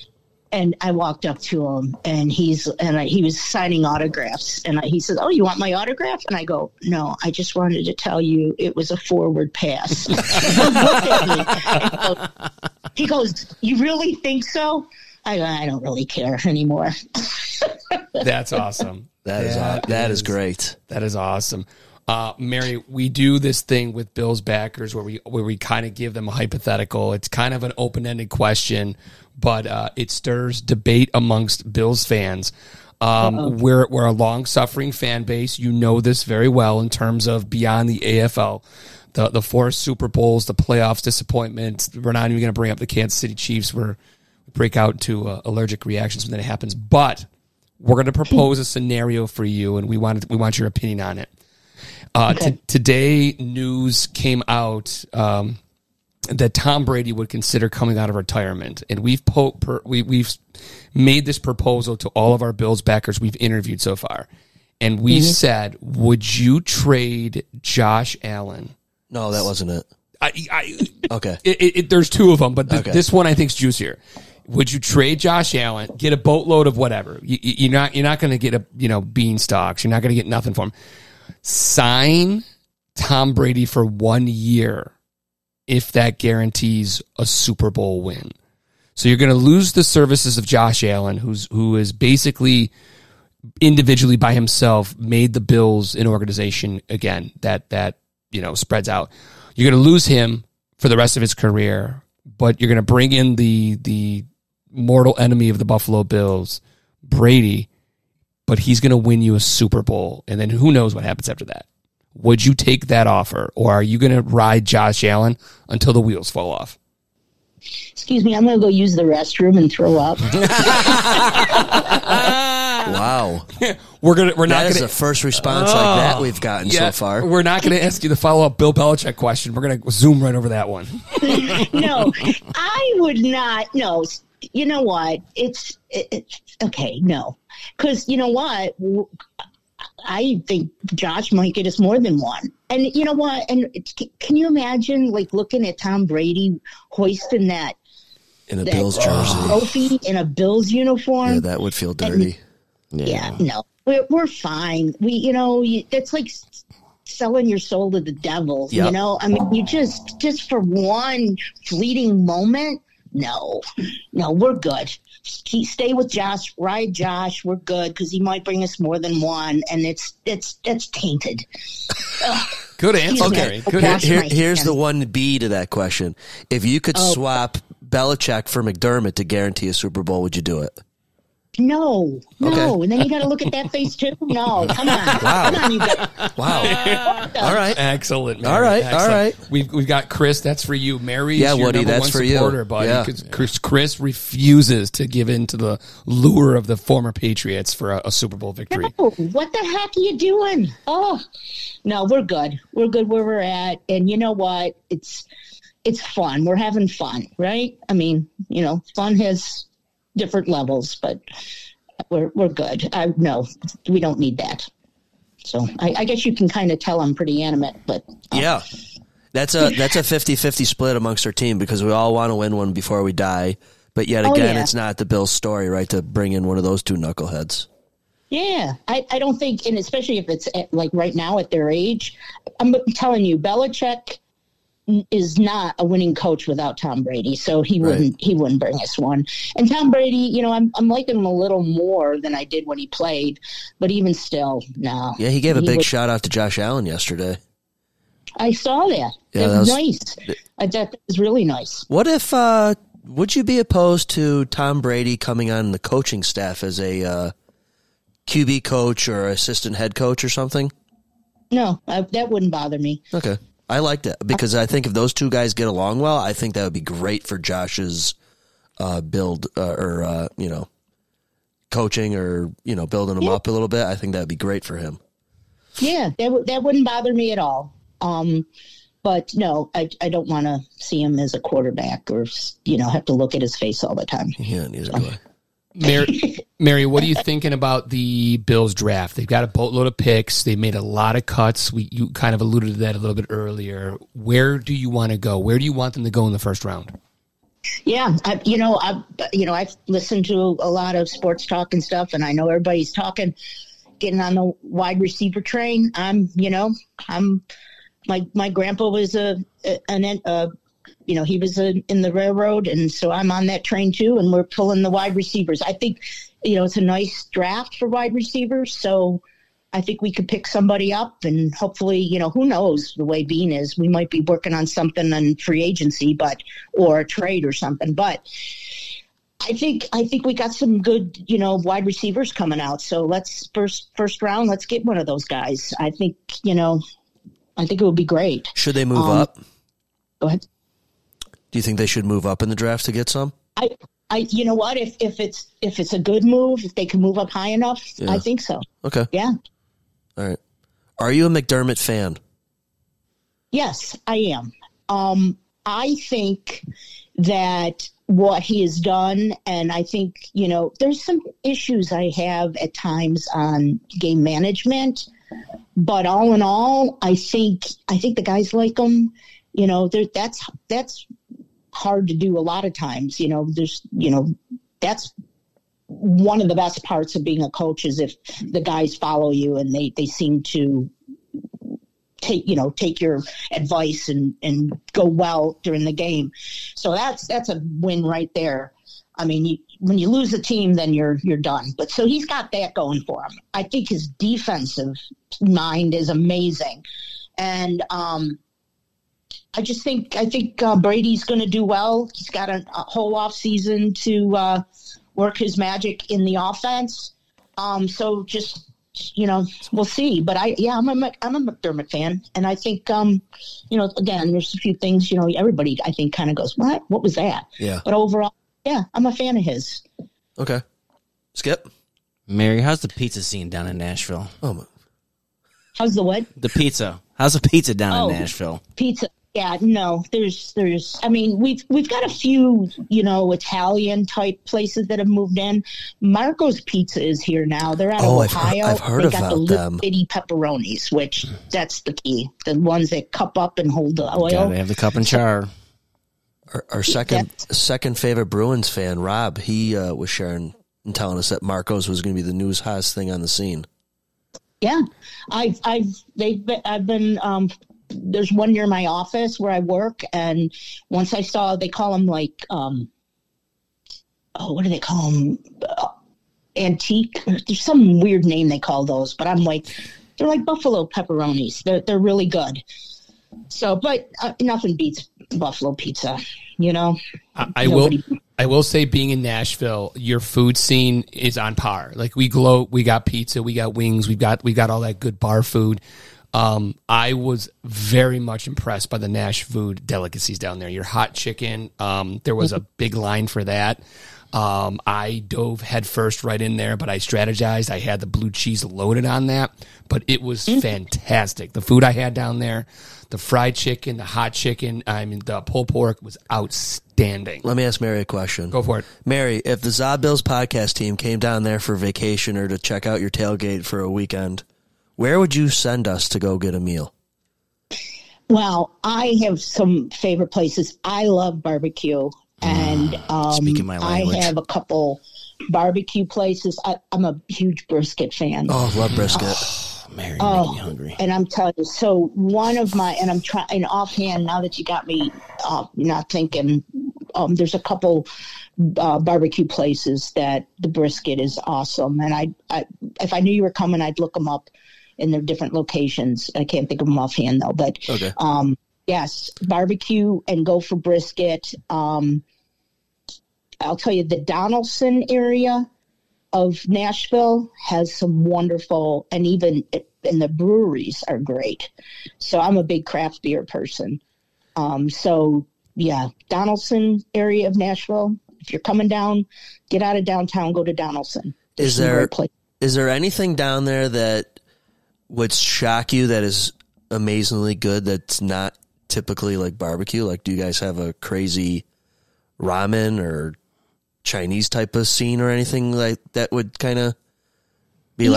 And I walked up to him, and he was signing autographs. And he said, "Oh, you want my autograph?" And I go, "No, I just wanted to tell you it was a forward pass." He looked at me. He goes, "You really think so?" I go, "I don't really care anymore." That's awesome. That is great. That is awesome. Mary, we do this thing with Bills backers where we kind of give them a hypothetical. It's kind of an open-ended question, but it stirs debate amongst Bills fans. We're a long-suffering fan base. You know this very well in terms of beyond the AFL. The 4 Super Bowls, the playoffs, disappointments. We're not even going to bring up the Kansas City Chiefs where we break out into allergic reactions when that happens. But we're going to propose a scenario for you, and we want your opinion on it. Okay. Today, news came out that Tom Brady would consider coming out of retirement, and we've made this proposal to all of our Bills backers we've interviewed so far, and we said, would you trade Josh Allen? No, that wasn't it. Okay. There's 2 of them, but this one I think is juicier. Would you trade Josh Allen, get a boatload of whatever? You're not going to get beanstalks. You're not going to get nothing from him. Sign Tom Brady for 1 year if that guarantees a Super Bowl win. So you're going to lose the services of Josh Allen, who is basically individually by himself made the Bills an organization again that spreads out. You're going to lose him for the rest of his career, but you're going to bring in the mortal enemy of the Buffalo Bills, Brady, but he's going to win you a Super Bowl, and then who knows what happens after that. Would you take that offer, or are you going to ride Josh Allen until the wheels fall off? Excuse me, I'm going to go use the restroom and throw up. Wow. That is the first response like that we've gotten so far. We're not going to ask you the follow-up Bill Belichick question. We're going to zoom right over that one. No, I would not. No, you know what? It's okay. No, because you know what? I think Josh might get us more than one. And you know what? And can you imagine, like, looking at Tom Brady hoisting that in a Bills jersey, trophy in a Bills uniform? Yeah, that would feel dirty. Yeah, no, we're fine. It's like selling your soul to the devil. Yep. You know, I mean, you just for one fleeting moment. No, we're good. Stay with Josh, ride Josh. We're good because he might bring us more than one, and it's tainted. Good answer. Okay, here's the 1B to that question. If you could swap Belichick for McDermott to guarantee a Super Bowl, would you do it? No. Okay. And then you got to look at that face too. No, come on. Wow. Come on, you guys. Wow. All right. Excellent, Mary. All right. Excellent. All right. We've got Chris. That's for you. Mary. Yeah, your Woody, number that's one for you. supporter, buddy. Yeah. 'Cause Chris refuses to give in to the lure of the former Patriots for a Super Bowl victory. No, what the heck are you doing? Oh, no, we're good. We're good where we're at. And you know what? It's fun. We're having fun, right? I mean, fun has different levels, but we're good. No, we don't need that. So I guess you can kind of tell I'm pretty animate, but yeah, that's a 50-50 split amongst our team because we all want to win one before we die. But yet again, It's not the Bills' story, right, to bring in one of those two knuckleheads. Yeah, I don't think, and especially if it's like right now at their age, I'm telling you, Belichick is not a winning coach without Tom Brady, so he wouldn't bring us one. And Tom Brady, I'm liking him a little more than I did when he played, but even still, no. Yeah, he gave a big shout out to Josh Allen yesterday. I saw that. Yeah, that was nice. I thought that was really nice. What if? Would you be opposed to Tom Brady coming on the coaching staff as a QB coach or assistant head coach or something? No, that wouldn't bother me. Okay. I like that because I think if those two guys get along well, I think that would be great for Josh's build coaching or, building him up a little bit. I think that would be great for him. Yeah, that wouldn't bother me at all. But no, I don't want to see him as a quarterback or, have to look at his face all the time. Yeah, neither do I. Mary, what are you thinking about the Bills draft? They've got a boatload of picks. They made a lot of cuts. You kind of alluded to that a little bit earlier. Where do you want to go? Where do you want them to go in the first round? Yeah, I've listened to a lot of sports talk and stuff, and I know everybody's getting on the wide receiver train. My grandpa was he was in the railroad, and so I'm on that train too, and we're pulling the wide receivers. I think, it's a nice draft for wide receivers, so I think we could pick somebody up, and hopefully, who knows the way Bean is, we might be working on something on free agency, or a trade or something, but I think we got some good, wide receivers coming out, so let's first round, let's get one of those guys. I think it would be great. Should they move up? Go ahead. Do you think they should move up in the draft to get some? You know what? If it's a good move, if they can move up high enough, yeah. I think so. Okay. Yeah. All right. Are you a McDermott fan? Yes, I am. I think that what he has done, and I think, there's some issues I have at times on game management, but all in all, I think the guys like him. That's hard to do a lot of times. That's one of the best parts of being a coach is if the guys follow you and they seem to take your advice and go well during the game. So that's a win right there. I mean, when you lose a team, then you're done. But so he's got that going for him. I think his defensive mind is amazing. And, I think Brady's going to do well. He's got a whole off season to work his magic in the offense. So just, we'll see. But I'm a McDermott fan, and I think again, there's a few things everybody I think kind of goes, what was that? Yeah. But overall, I'm a fan of his. Okay. Skip. Mary, how's the pizza scene down in Nashville? Oh, How's the what? The pizza. How's the pizza down in Nashville? Pizza. Yeah, no, there's, I mean, we've got a few, Italian type places that have moved in. Marco's Pizza is here now. They're out of Ohio. I've heard they got about the little them. bitty pepperonis, which that's the key. The ones that cup up and hold the oil. Gotta have the cup and char. Our second favorite Bruins fan, Rob, he was sharing and telling us that Marco's was going to be the newest hottest thing on the scene. Yeah, I've been. There's one near my office where I work, and once I saw, they call them like, what do they call them? Antique. There's some weird name they call those, but I'm like, they're like buffalo pepperonis. They're really good. So, but nothing beats buffalo pizza. I will say, being in Nashville, your food scene is on par. Like we got pizza, we got wings, we got all that good bar food. I was very much impressed by the Nash food delicacies down there. Your hot chicken, there was a big line for that. I dove headfirst right in there, but I strategized. I had the blue cheese loaded on that, but it was fantastic. The food I had down there, the fried chicken, the hot chicken, the pulled pork was outstanding. Let me ask Mary a question. Go for it. Mary, if the ZaBill's podcast team came down there for vacation or to check out your tailgate for a weekend, where would you send us to go get a meal? Well, I have some favorite places. I love barbecue. And Speaking my language. I have a couple barbecue places. I'm a huge brisket fan. Oh, love brisket. Mary, you're making me hungry. And I'm telling you, so one of my, and I'm trying offhand, now that you got me not thinking, there's a couple barbecue places that the brisket is awesome. And I if I knew you were coming, I'd look them up in their different locations. I can't think of them offhand though, but Okay. Yes, barbecue and go for brisket. I'll tell you, the Donaldson area of Nashville has some wonderful, and the breweries are great. So I'm a big craft beer person. So yeah, Donaldson area of Nashville. If you're coming down, get out of downtown, go to Donaldson. Is there anything down there that would shock you that is amazingly good that's not typically like barbecue? Like, do you guys have a crazy ramen or Chinese type of scene or anything like that would kind of be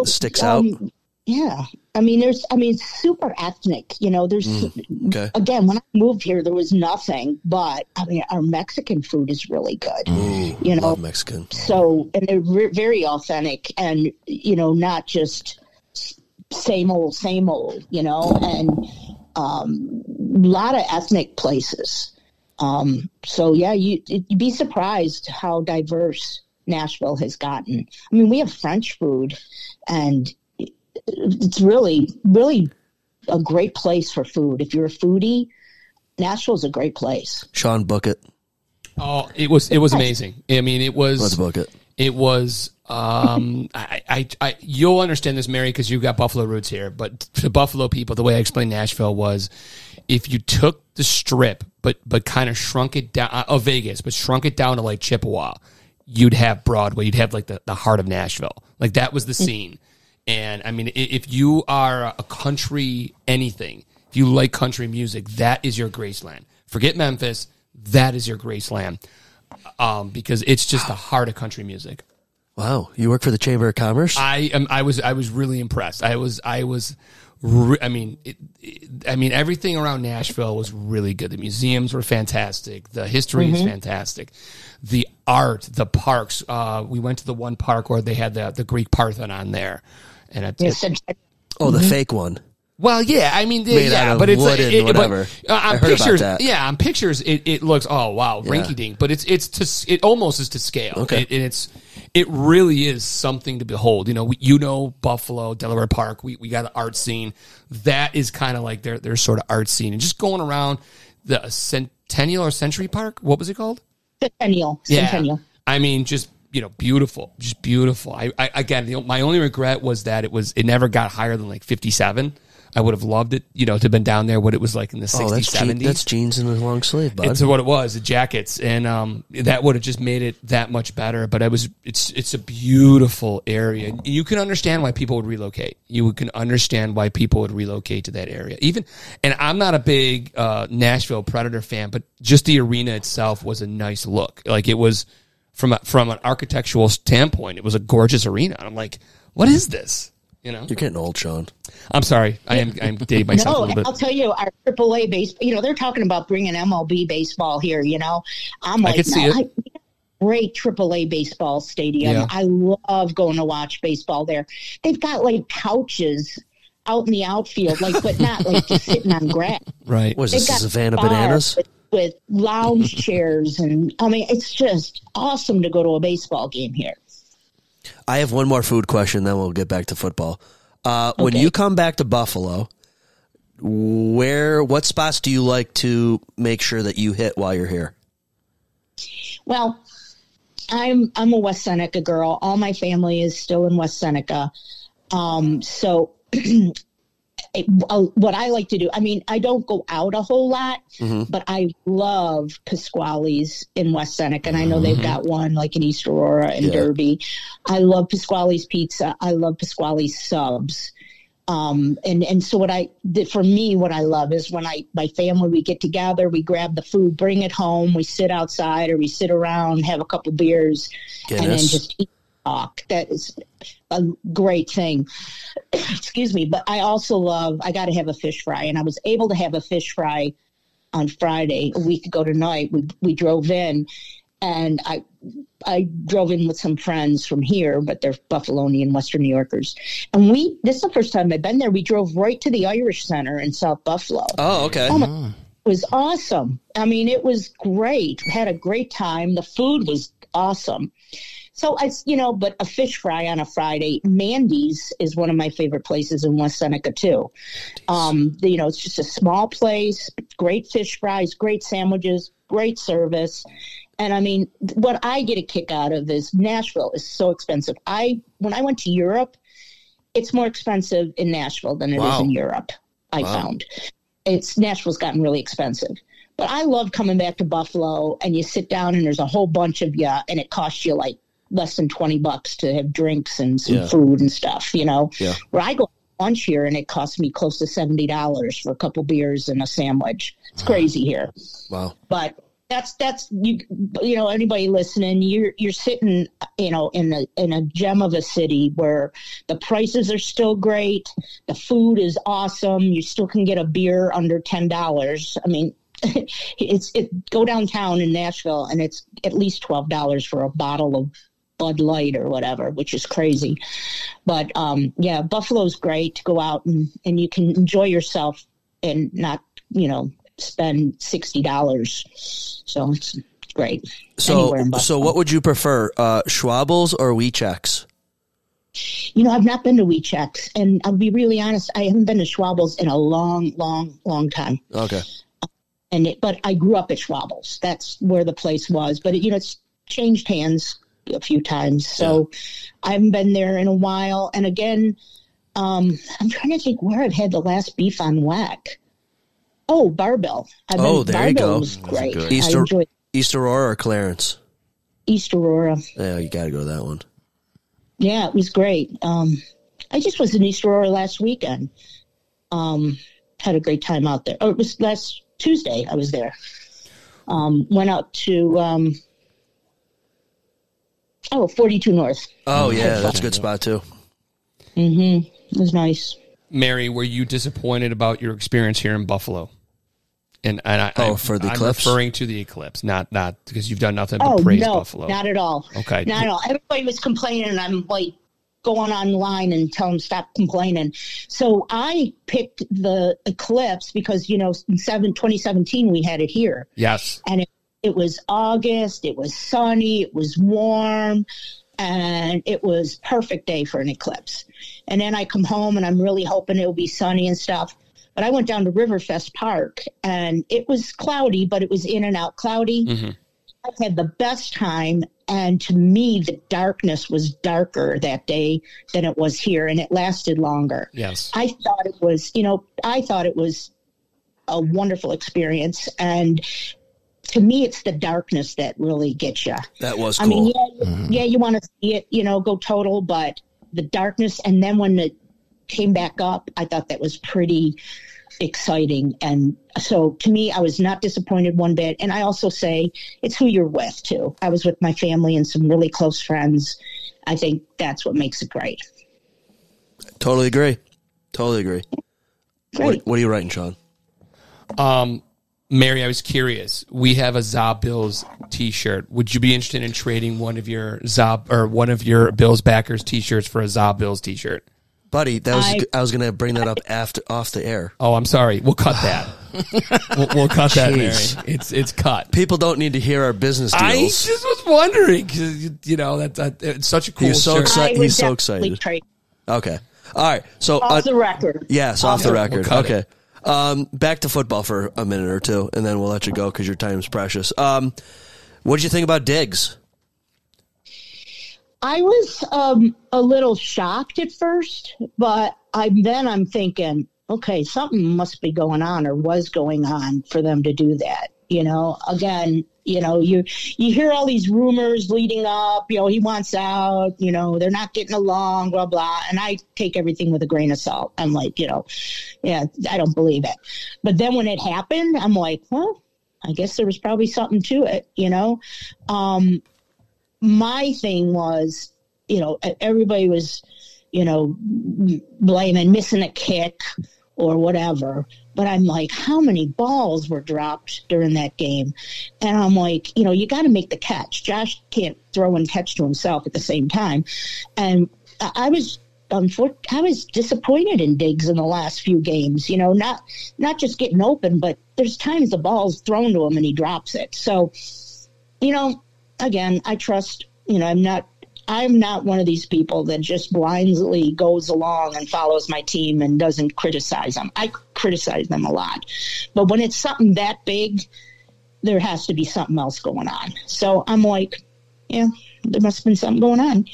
sticks out? Yeah. Super ethnic, there's, okay. Again, when I moved here, there was nothing, but our Mexican food is really good, love Mexican. So, and they're very authentic and, not just same old, and, a lot of ethnic places. So yeah, you'd be surprised how diverse Nashville has gotten. We have French food, and it's really, really a great place for food. If you're a foodie, Nashville's a great place. Sean, book it. Oh, it was amazing. Let's book it. It was. You'll understand this, Mary, because you've got Buffalo roots here. But to Buffalo people, the way I explained Nashville was, if you took the Strip, but kind of shrunk it down, Vegas, but shrunk it down to like Chippewa, you'd have Broadway. You'd have like the heart of Nashville. Like that was the scene. And if you are a country anything, if you like country music, that is your Graceland. Forget Memphis. That is your Graceland. Because it's just the heart of country music. Wow, you work for the Chamber of Commerce? I was really impressed. Everything around Nashville was really good. The museums were fantastic. The history is fantastic. The art, the parks. We went to the one park where they had the Greek Parthenon there, and the fake one. Well, yeah, made out of wood and whatever. On I heard pictures, about that. yeah, on pictures it looks rinky dink, but it almost is to scale. Okay. And it really is something to behold. You know, Buffalo, Delaware Park, we got an art scene. That is kind of like their sort of art scene. And just going around the Centennial or Century Park, what was it called? Centennial. Yeah. I mean, just, beautiful. Just beautiful. I again, my only regret was that it never got higher than like 57. I would have loved it, to have been down there what it was like in the 60s, 70s. That's jeans and a long sleeve, bud. It's what it was, the jackets. And that would have just made it that much better. But it's a beautiful area. You can understand why people would relocate. You can understand why people would relocate to that area. And I'm not a big Nashville Predator fan, but just the arena itself was a nice look. Like it was, from an architectural standpoint, it was a gorgeous arena. I'm like, what is this? You're getting old, Sean. I'm sorry. I'm dating myself a little bit. I'll tell you, our AAA baseball, they're talking about bringing MLB baseball here, I'm like, I could see it. Great AAA baseball stadium. Yeah. I love going to watch baseball there. They've got like couches out in the outfield, but not like just sitting on grass. Right. Was this They've got Savannah bars Bananas? With lounge chairs. And it's just awesome to go to a baseball game here. I have one more food question, then we'll get back to football. When you come back to Buffalo, what spots do you like to make sure that you hit while you're here? Well, I'm a West Seneca girl. All my family is still in West Seneca. So what I like to do, I don't go out a whole lot, but I love Pasquale's in West Seneca. And I know they've got one like in East Aurora and Derby. I love Pasquale's pizza. I love Pasquale's subs. And so what I love is when my family, we get together, we grab the food, bring it home, we sit outside or we sit around, have a couple beers, and then just eat. That is a great thing. Excuse me. But I also I got to have a fish fry. And I was able to have a fish fry on Friday, a week ago tonight. We drove in, and I drove in with some friends from here, but they're Buffalonian Western New Yorkers. And this is the first time I've been there. We drove right to the Irish Center in South Buffalo. Oh, okay. It was awesome. It was great. Had a great time. The food was awesome. So but a fish fry on a Friday. Mandy's is one of my favorite places in West Seneca too. It's just a small place, great fish fries, great sandwiches, great service. And what I get a kick out of is Nashville is so expensive. When I went to Europe, it's more expensive in Nashville than it is in Europe. I found Nashville's gotten really expensive. But I love coming back to Buffalo, and you sit down and there's a whole bunch of you, and it costs you like less than $20 to have drinks and some food and stuff, where I go to lunch here and it costs me close to $70 for a couple beers and a sandwich. It's crazy here. Wow. But that's anybody listening, you're sitting, in a gem of a city where the prices are still great. The food is awesome. You still can get a beer under $10. Go downtown in Nashville and it's at least $12 for a bottle of Bud Light or whatever, which is crazy. But Buffalo's great to go out and you can enjoy yourself and not, spend $60. So it's great. So what would you prefer, Schwabbles or WeChecks? I've not been to WeChecks, and I'll be really honest, I haven't been to Schwabbles in a long, long, long time. Okay. But I grew up at Schwabbles. That's where the place was. But it's changed hands a few times, so I haven't been there in a while. And again, I'm trying to think where I've had the last beef on whack. Oh, Barbell. There you go. Was great. I enjoyed East Aurora or Clarence? East Aurora. Yeah, you got to go to that one. Yeah, it was great. I just was in East Aurora last weekend. Had a great time out there. Oh, it was last Tuesday I was there. Went out to 42 North. Oh, yeah, that's a good spot, too. It was nice. Mary, were you disappointed about your experience here in Buffalo? And for the Eclipse? I'm referring to the Eclipse, not because you've done nothing but praise Buffalo. Not at all. Okay. Not at all. Everybody was complaining, and I'm like going online and tell them stop complaining. So I picked the Eclipse because, in 2017 we had it here. Yes. And it was August. It was sunny. It was warm. and it was perfect day for an eclipse. And then I come home and I'm really hoping it'll be sunny and stuff. But I went down to Riverfest Park and it was cloudy, but it was in and out cloudy. Mm-hmm. I had the best time. And to me, the darkness was darker that day than it was here, and it lasted longer. Yes. I thought it was a wonderful experience. And to me, it's the darkness that really gets you. That was cool. I mean, yeah, you want to see it, go total, but the darkness. And then when it came back up, I thought that was pretty exciting. And so to me, I was not disappointed one bit. And I also say it's who you're with too. I was with my family and some really close friends. I think that's what makes it great. Totally agree. Great. What are you writing, Sean? Mary, I was curious. We have a ZaBills T-shirt. Would you be interested in trading one of your Bills backers T-shirts for a ZaBills T-shirt? Buddy, I was going to bring that up off the air. Oh, I'm sorry. We'll cut that. we'll cut that, Mary. It's cut. People don't need to hear our business deals. I just was wondering because it's such a cool shirt. He's so excited. Okay. All right. So off the record. Yes, off the record. We'll okay. Back to football for a minute or two, and then we'll let you go because your time's precious. What did you think about Diggs? I was a little shocked at first, but I'm thinking, okay, something must be going on or was going on for them to do that. Again, you hear all these rumors leading up, he wants out, they're not getting along, blah, blah. And I take everything with a grain of salt. I'm like, yeah, I don't believe it. But then when it happened, I'm like, well, I guess there was probably something to it, My thing was, everybody was, blaming missing a kick or whatever. But I'm like, how many balls were dropped during that game? And I'm like, you got to make the catch. Josh can't throw and catch to himself at the same time. And I was disappointed in Diggs in the last few games, not just getting open, but there's times the ball's thrown to him and he drops it. So, again, I trust, I'm not one of these people that just blindly goes along and follows my team and doesn't criticize them. I criticize them a lot. But when it's something that big, there has to be something else going on. So I'm like, yeah, there must have been something going on.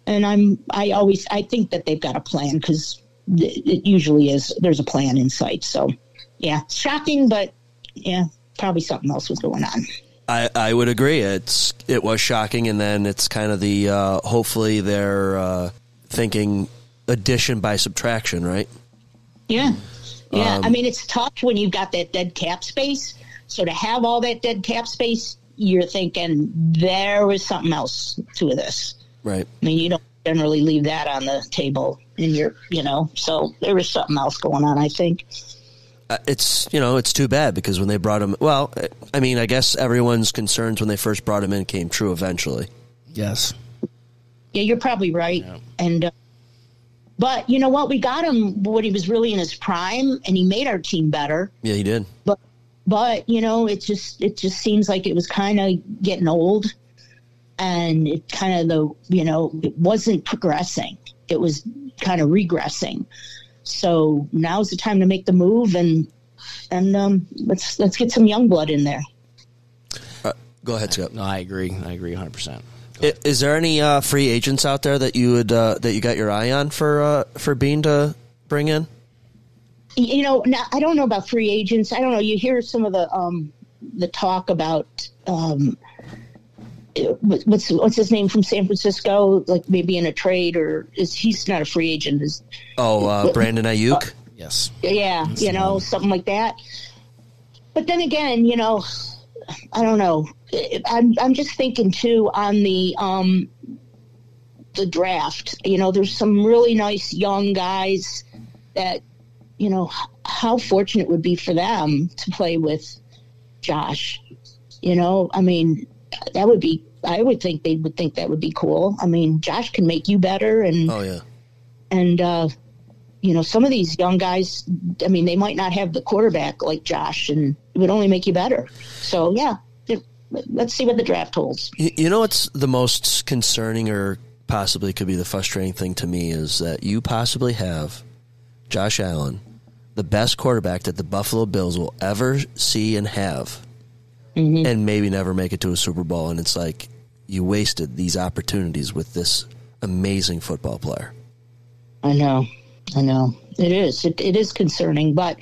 And I think that they've got a plan because it usually is, there's a plan in sight. So yeah, shocking, but yeah, probably something else was going on. I would agree. It was shocking, and then it's kind of the hopefully they're thinking addition by subtraction, right? Yeah. I mean, it's tough when you've got that dead cap space. So to have all that dead cap space, you're thinking there was something else to this. Right. I mean, you don't generally leave that on the table in your, so there was something else going on, I think. It's too bad because when they brought him, well, I mean, I guess everyone's concerns when they first brought him in came true eventually. Yes. Yeah, you're probably right. Yeah. And, but you know what? We got him when he was really in his prime and he made our team better. Yeah, he did. But it just seems like it was kind of getting old and it kind of it wasn't progressing. It was kind of regressing. So now's the time to make the move and let's get some young blood in there. Go ahead, Scott. No, I agree 100%. Is there any free agents out there that you would that you got your eye on for Bean to bring in? Now, I don't know about free agents. I don't know. You hear some of the talk about what's his name from San Francisco, like maybe in a trade, or he's not a free agent? Brandon Ayuk? Yes. Yeah, something like that. But then again, I don't know. I'm just thinking too on the draft. There's some really nice young guys that, how fortunate it would be for them to play with Josh. I mean, that would be, I would think they would think that would be cool. I mean, Josh can make you better. And, oh, yeah. And, some of these young guys, I mean, they might not have the quarterback like Josh and it would only make you better. So, yeah, let's see what the draft holds. You know what's the most concerning or possibly could be the frustrating thing to me is that you possibly have Josh Allen, the best quarterback that the Buffalo Bills will ever see and have, and maybe never make it to a Super Bowl. And it's like you wasted these opportunities with this amazing football player. I know. It is. It is concerning, but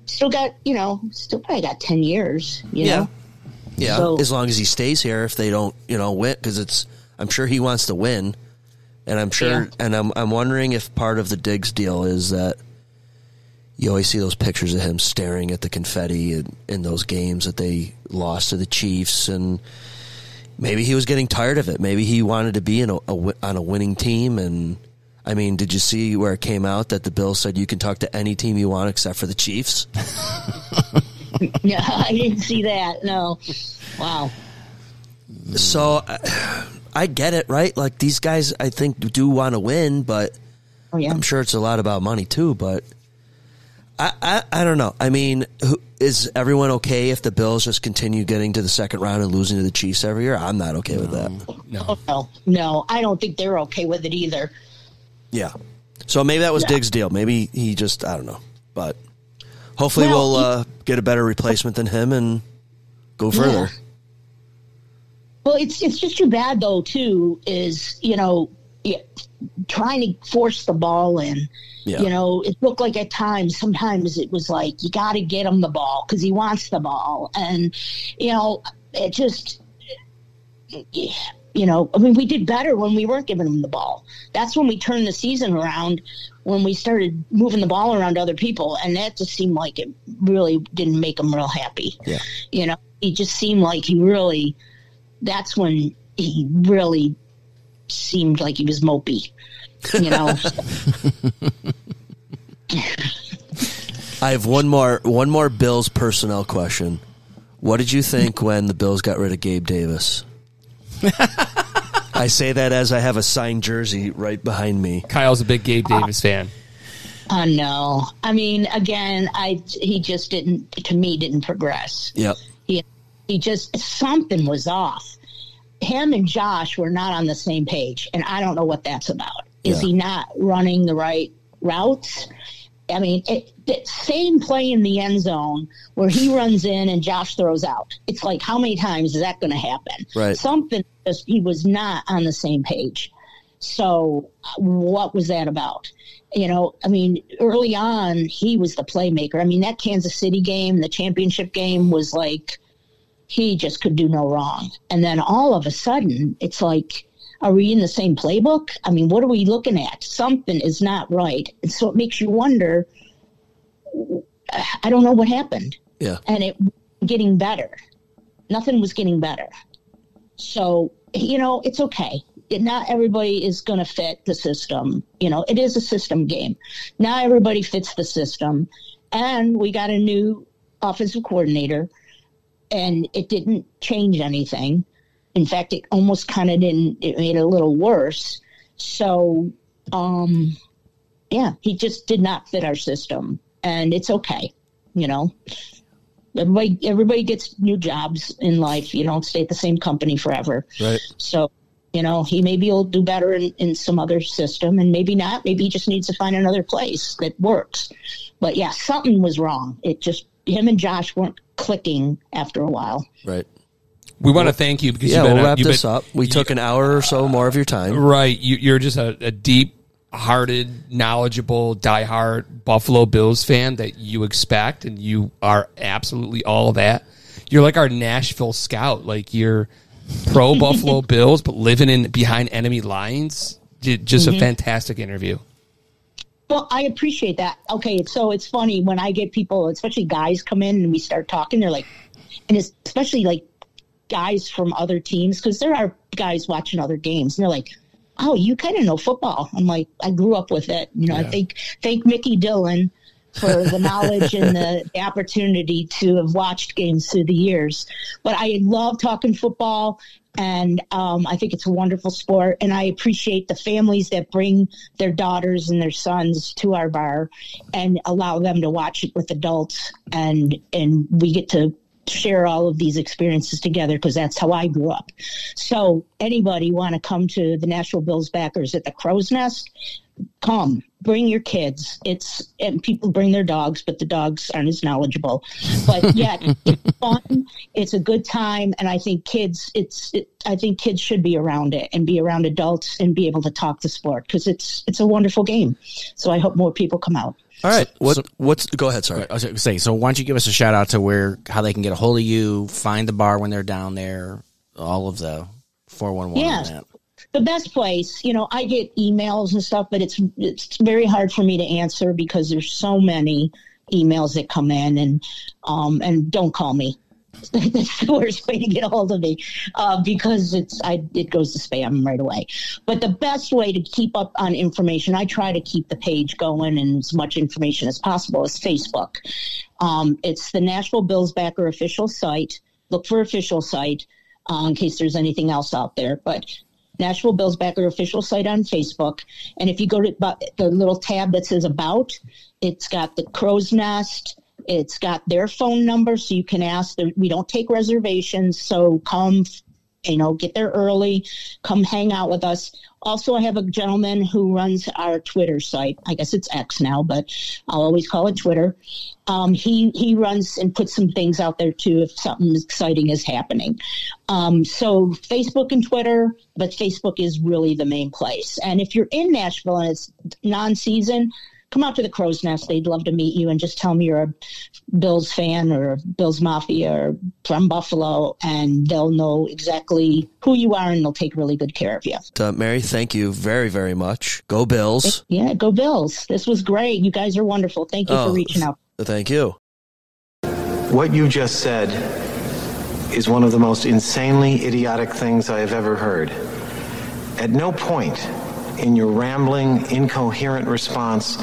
still probably got 10 years, you know? Yeah, So, as long as he stays here, if they don't, win, because I'm sure he wants to win, and I'm sure, and I'm wondering if part of the Diggs deal is that you always see those pictures of him staring at the confetti in those games that they lost to the Chiefs, and maybe he was getting tired of it. Maybe he wanted to be on a winning team, and I mean, did you see where it came out that the Bills said you can talk to any team you want except for the Chiefs? yeah, I didn't see that. No. Wow. So I get it, right? Like these guys, I think, do want to win, but I'm sure it's a lot about money too. But I don't know. I mean, is everyone okay if the Bills just continue getting to the second round and losing to the Chiefs every year? I'm not okay with that. No, I don't think they're okay with it either. Yeah. So maybe that was Diggs' deal. Maybe he just, I don't know. But hopefully we'll get a better replacement than him and go further. Yeah. Well, it's just too bad, though, too, is, trying to force the ball in. Yeah. It looked like at times, sometimes it was like, you got to get him the ball because he wants the ball. And, it just, we did better when we weren't giving him the ball. That's when we turned the season around, when we started moving the ball around to other people. And that just seemed like it really didn't make him real happy. Yeah. It just seemed like that's when he really seemed like he was mopey, I have one more Bills personnel question. What did you think when the Bills got rid of Gabe Davis? I say that as I have a signed jersey right behind me. Kyle's a big Gabe Davis fan. No. I mean, again, he just didn't progress. Yep. He just, something was off. Him and Josh were not on the same page, and I don't know what that's about. Is he not running the right routes? I mean, the same play in the end zone where he runs in and Josh throws out. It's like, how many times is that going to happen? Right. Something, he was not on the same page. So what was that about? I mean, early on, he was the playmaker. I mean, that Kansas City game, the championship game, was like, he just could do no wrong. And then all of a sudden, it's like, are we in the same playbook? I mean, what are we looking at? Something is not right. And so it makes you wonder, I don't know what happened. Yeah. And it getting better. Nothing was getting better. So, it's okay. Not everybody is going to fit the system. It is a system game. Not everybody fits the system. And we got a new offensive coordinator, and it didn't change anything. In fact, it almost kind of it made it a little worse. So, he just did not fit our system, and it's okay. Everybody gets new jobs in life. You don't stay at the same company forever. Right. So, he maybe will do better in some other system, and maybe not. Maybe he just needs to find another place that works. But yeah, something was wrong. It just, him and Josh weren't clicking after a while. Right. We want to thank you because we'll wrap this up. We took an hour or so more of your time. Right. You're just a deep-hearted, knowledgeable, diehard Buffalo Bills fan that you expect, and you are absolutely all of that. You're like our Nashville scout. Like, you're pro Buffalo Bills, but living behind enemy lines. Just a fantastic interview. Well, I appreciate that. Okay, so it's funny when I get people, especially guys, come in and we start talking. They're like, and especially like guys from other teams, because there are guys watching other games, and they're like, "Oh, you kind of know football." I'm like, I grew up with it. I thank Mickey Dillon for the knowledge and the opportunity to have watched games through the years. But I love talking football. And I think it's a wonderful sport, and I appreciate the families that bring their daughters and their sons to our bar and allow them to watch it with adults, and we get to share all of these experiences together because that's how I grew up. So anybody want to come to the Nashville Bills backers at the Crow's Nest? Come, bring your kids. And people bring their dogs, but the dogs aren't as knowledgeable. But yet, it's fun. It's a good time, and I think kids should be around it and be around adults and be able to talk the sport because it's a wonderful game. So I hope more people come out. All right. Go ahead. Sorry. I was going to say, so why don't you give us a shout out to how they can get a hold of you, find the bar when they're down there, all of the 411 Yes. on that. The best place, I get emails and stuff, but it's very hard for me to answer because there's so many emails that come in and don't call me. That's the worst way to get a hold of me because it goes to spam right away. But the best way to keep up on information, I try to keep the page going and as much information as possible, is Facebook. It's the Nashville Bills Backer official site. Look for official site in case there's anything else out there. But Nashville Bills Backer official site on Facebook. And if you go to the little tab that says About, it's got the Crow's Nest. It's got their phone number, so you can ask. We don't take reservations, so come, get there early. Come hang out with us. Also, I have a gentleman who runs our Twitter site. I guess it's X now, but I'll always call it Twitter. He runs and puts some things out there, too, if something exciting is happening. So Facebook and Twitter, but Facebook is really the main place. And if you're in Nashville and it's non-season, come out to the Crow's Nest. They'd love to meet you and just tell them you're a Bills fan or Bills Mafia or from Buffalo, and they'll know exactly who you are and they'll take really good care of you. Mary, thank you very, very much. Go Bills. Yeah, go Bills. This was great. You guys are wonderful. Thank you for reaching out. Thank you. What you just said is one of the most insanely idiotic things I have ever heard. At no point in your rambling, incoherent response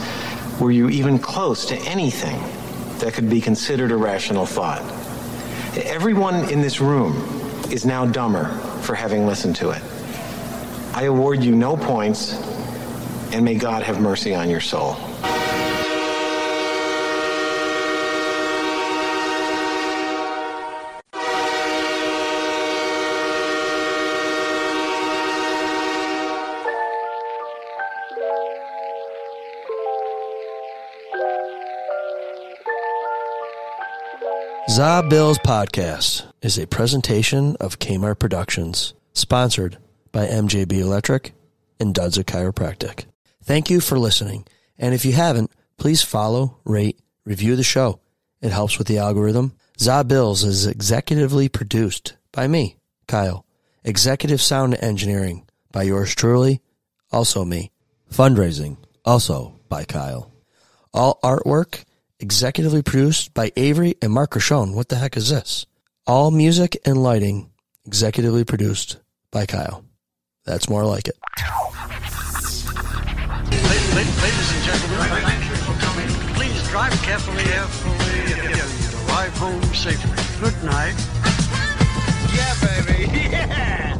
were you even close to anything that could be considered a rational thought. Everyone in this room is now dumber for having listened to it. I award you no points, and may God have mercy on your soul. ZaBill's Podcast is a presentation of Kmart Productions, sponsored by MJB Electric and Dudza Chiropractic. Thank you for listening, and if you haven't, please follow, rate, review the show. It helps with the algorithm. ZaBills is executively produced by me, Kyle. Executive sound engineering by yours truly, also me. Fundraising, also by Kyle. All artwork executively produced by Avery and Mark Rochon. What the heck is this? All music and lighting executively produced by Kyle. That's more like it. Ladies and gentlemen, thank you for coming. Please drive carefully and arrive home safely. Good night. Yeah, baby. Yeah.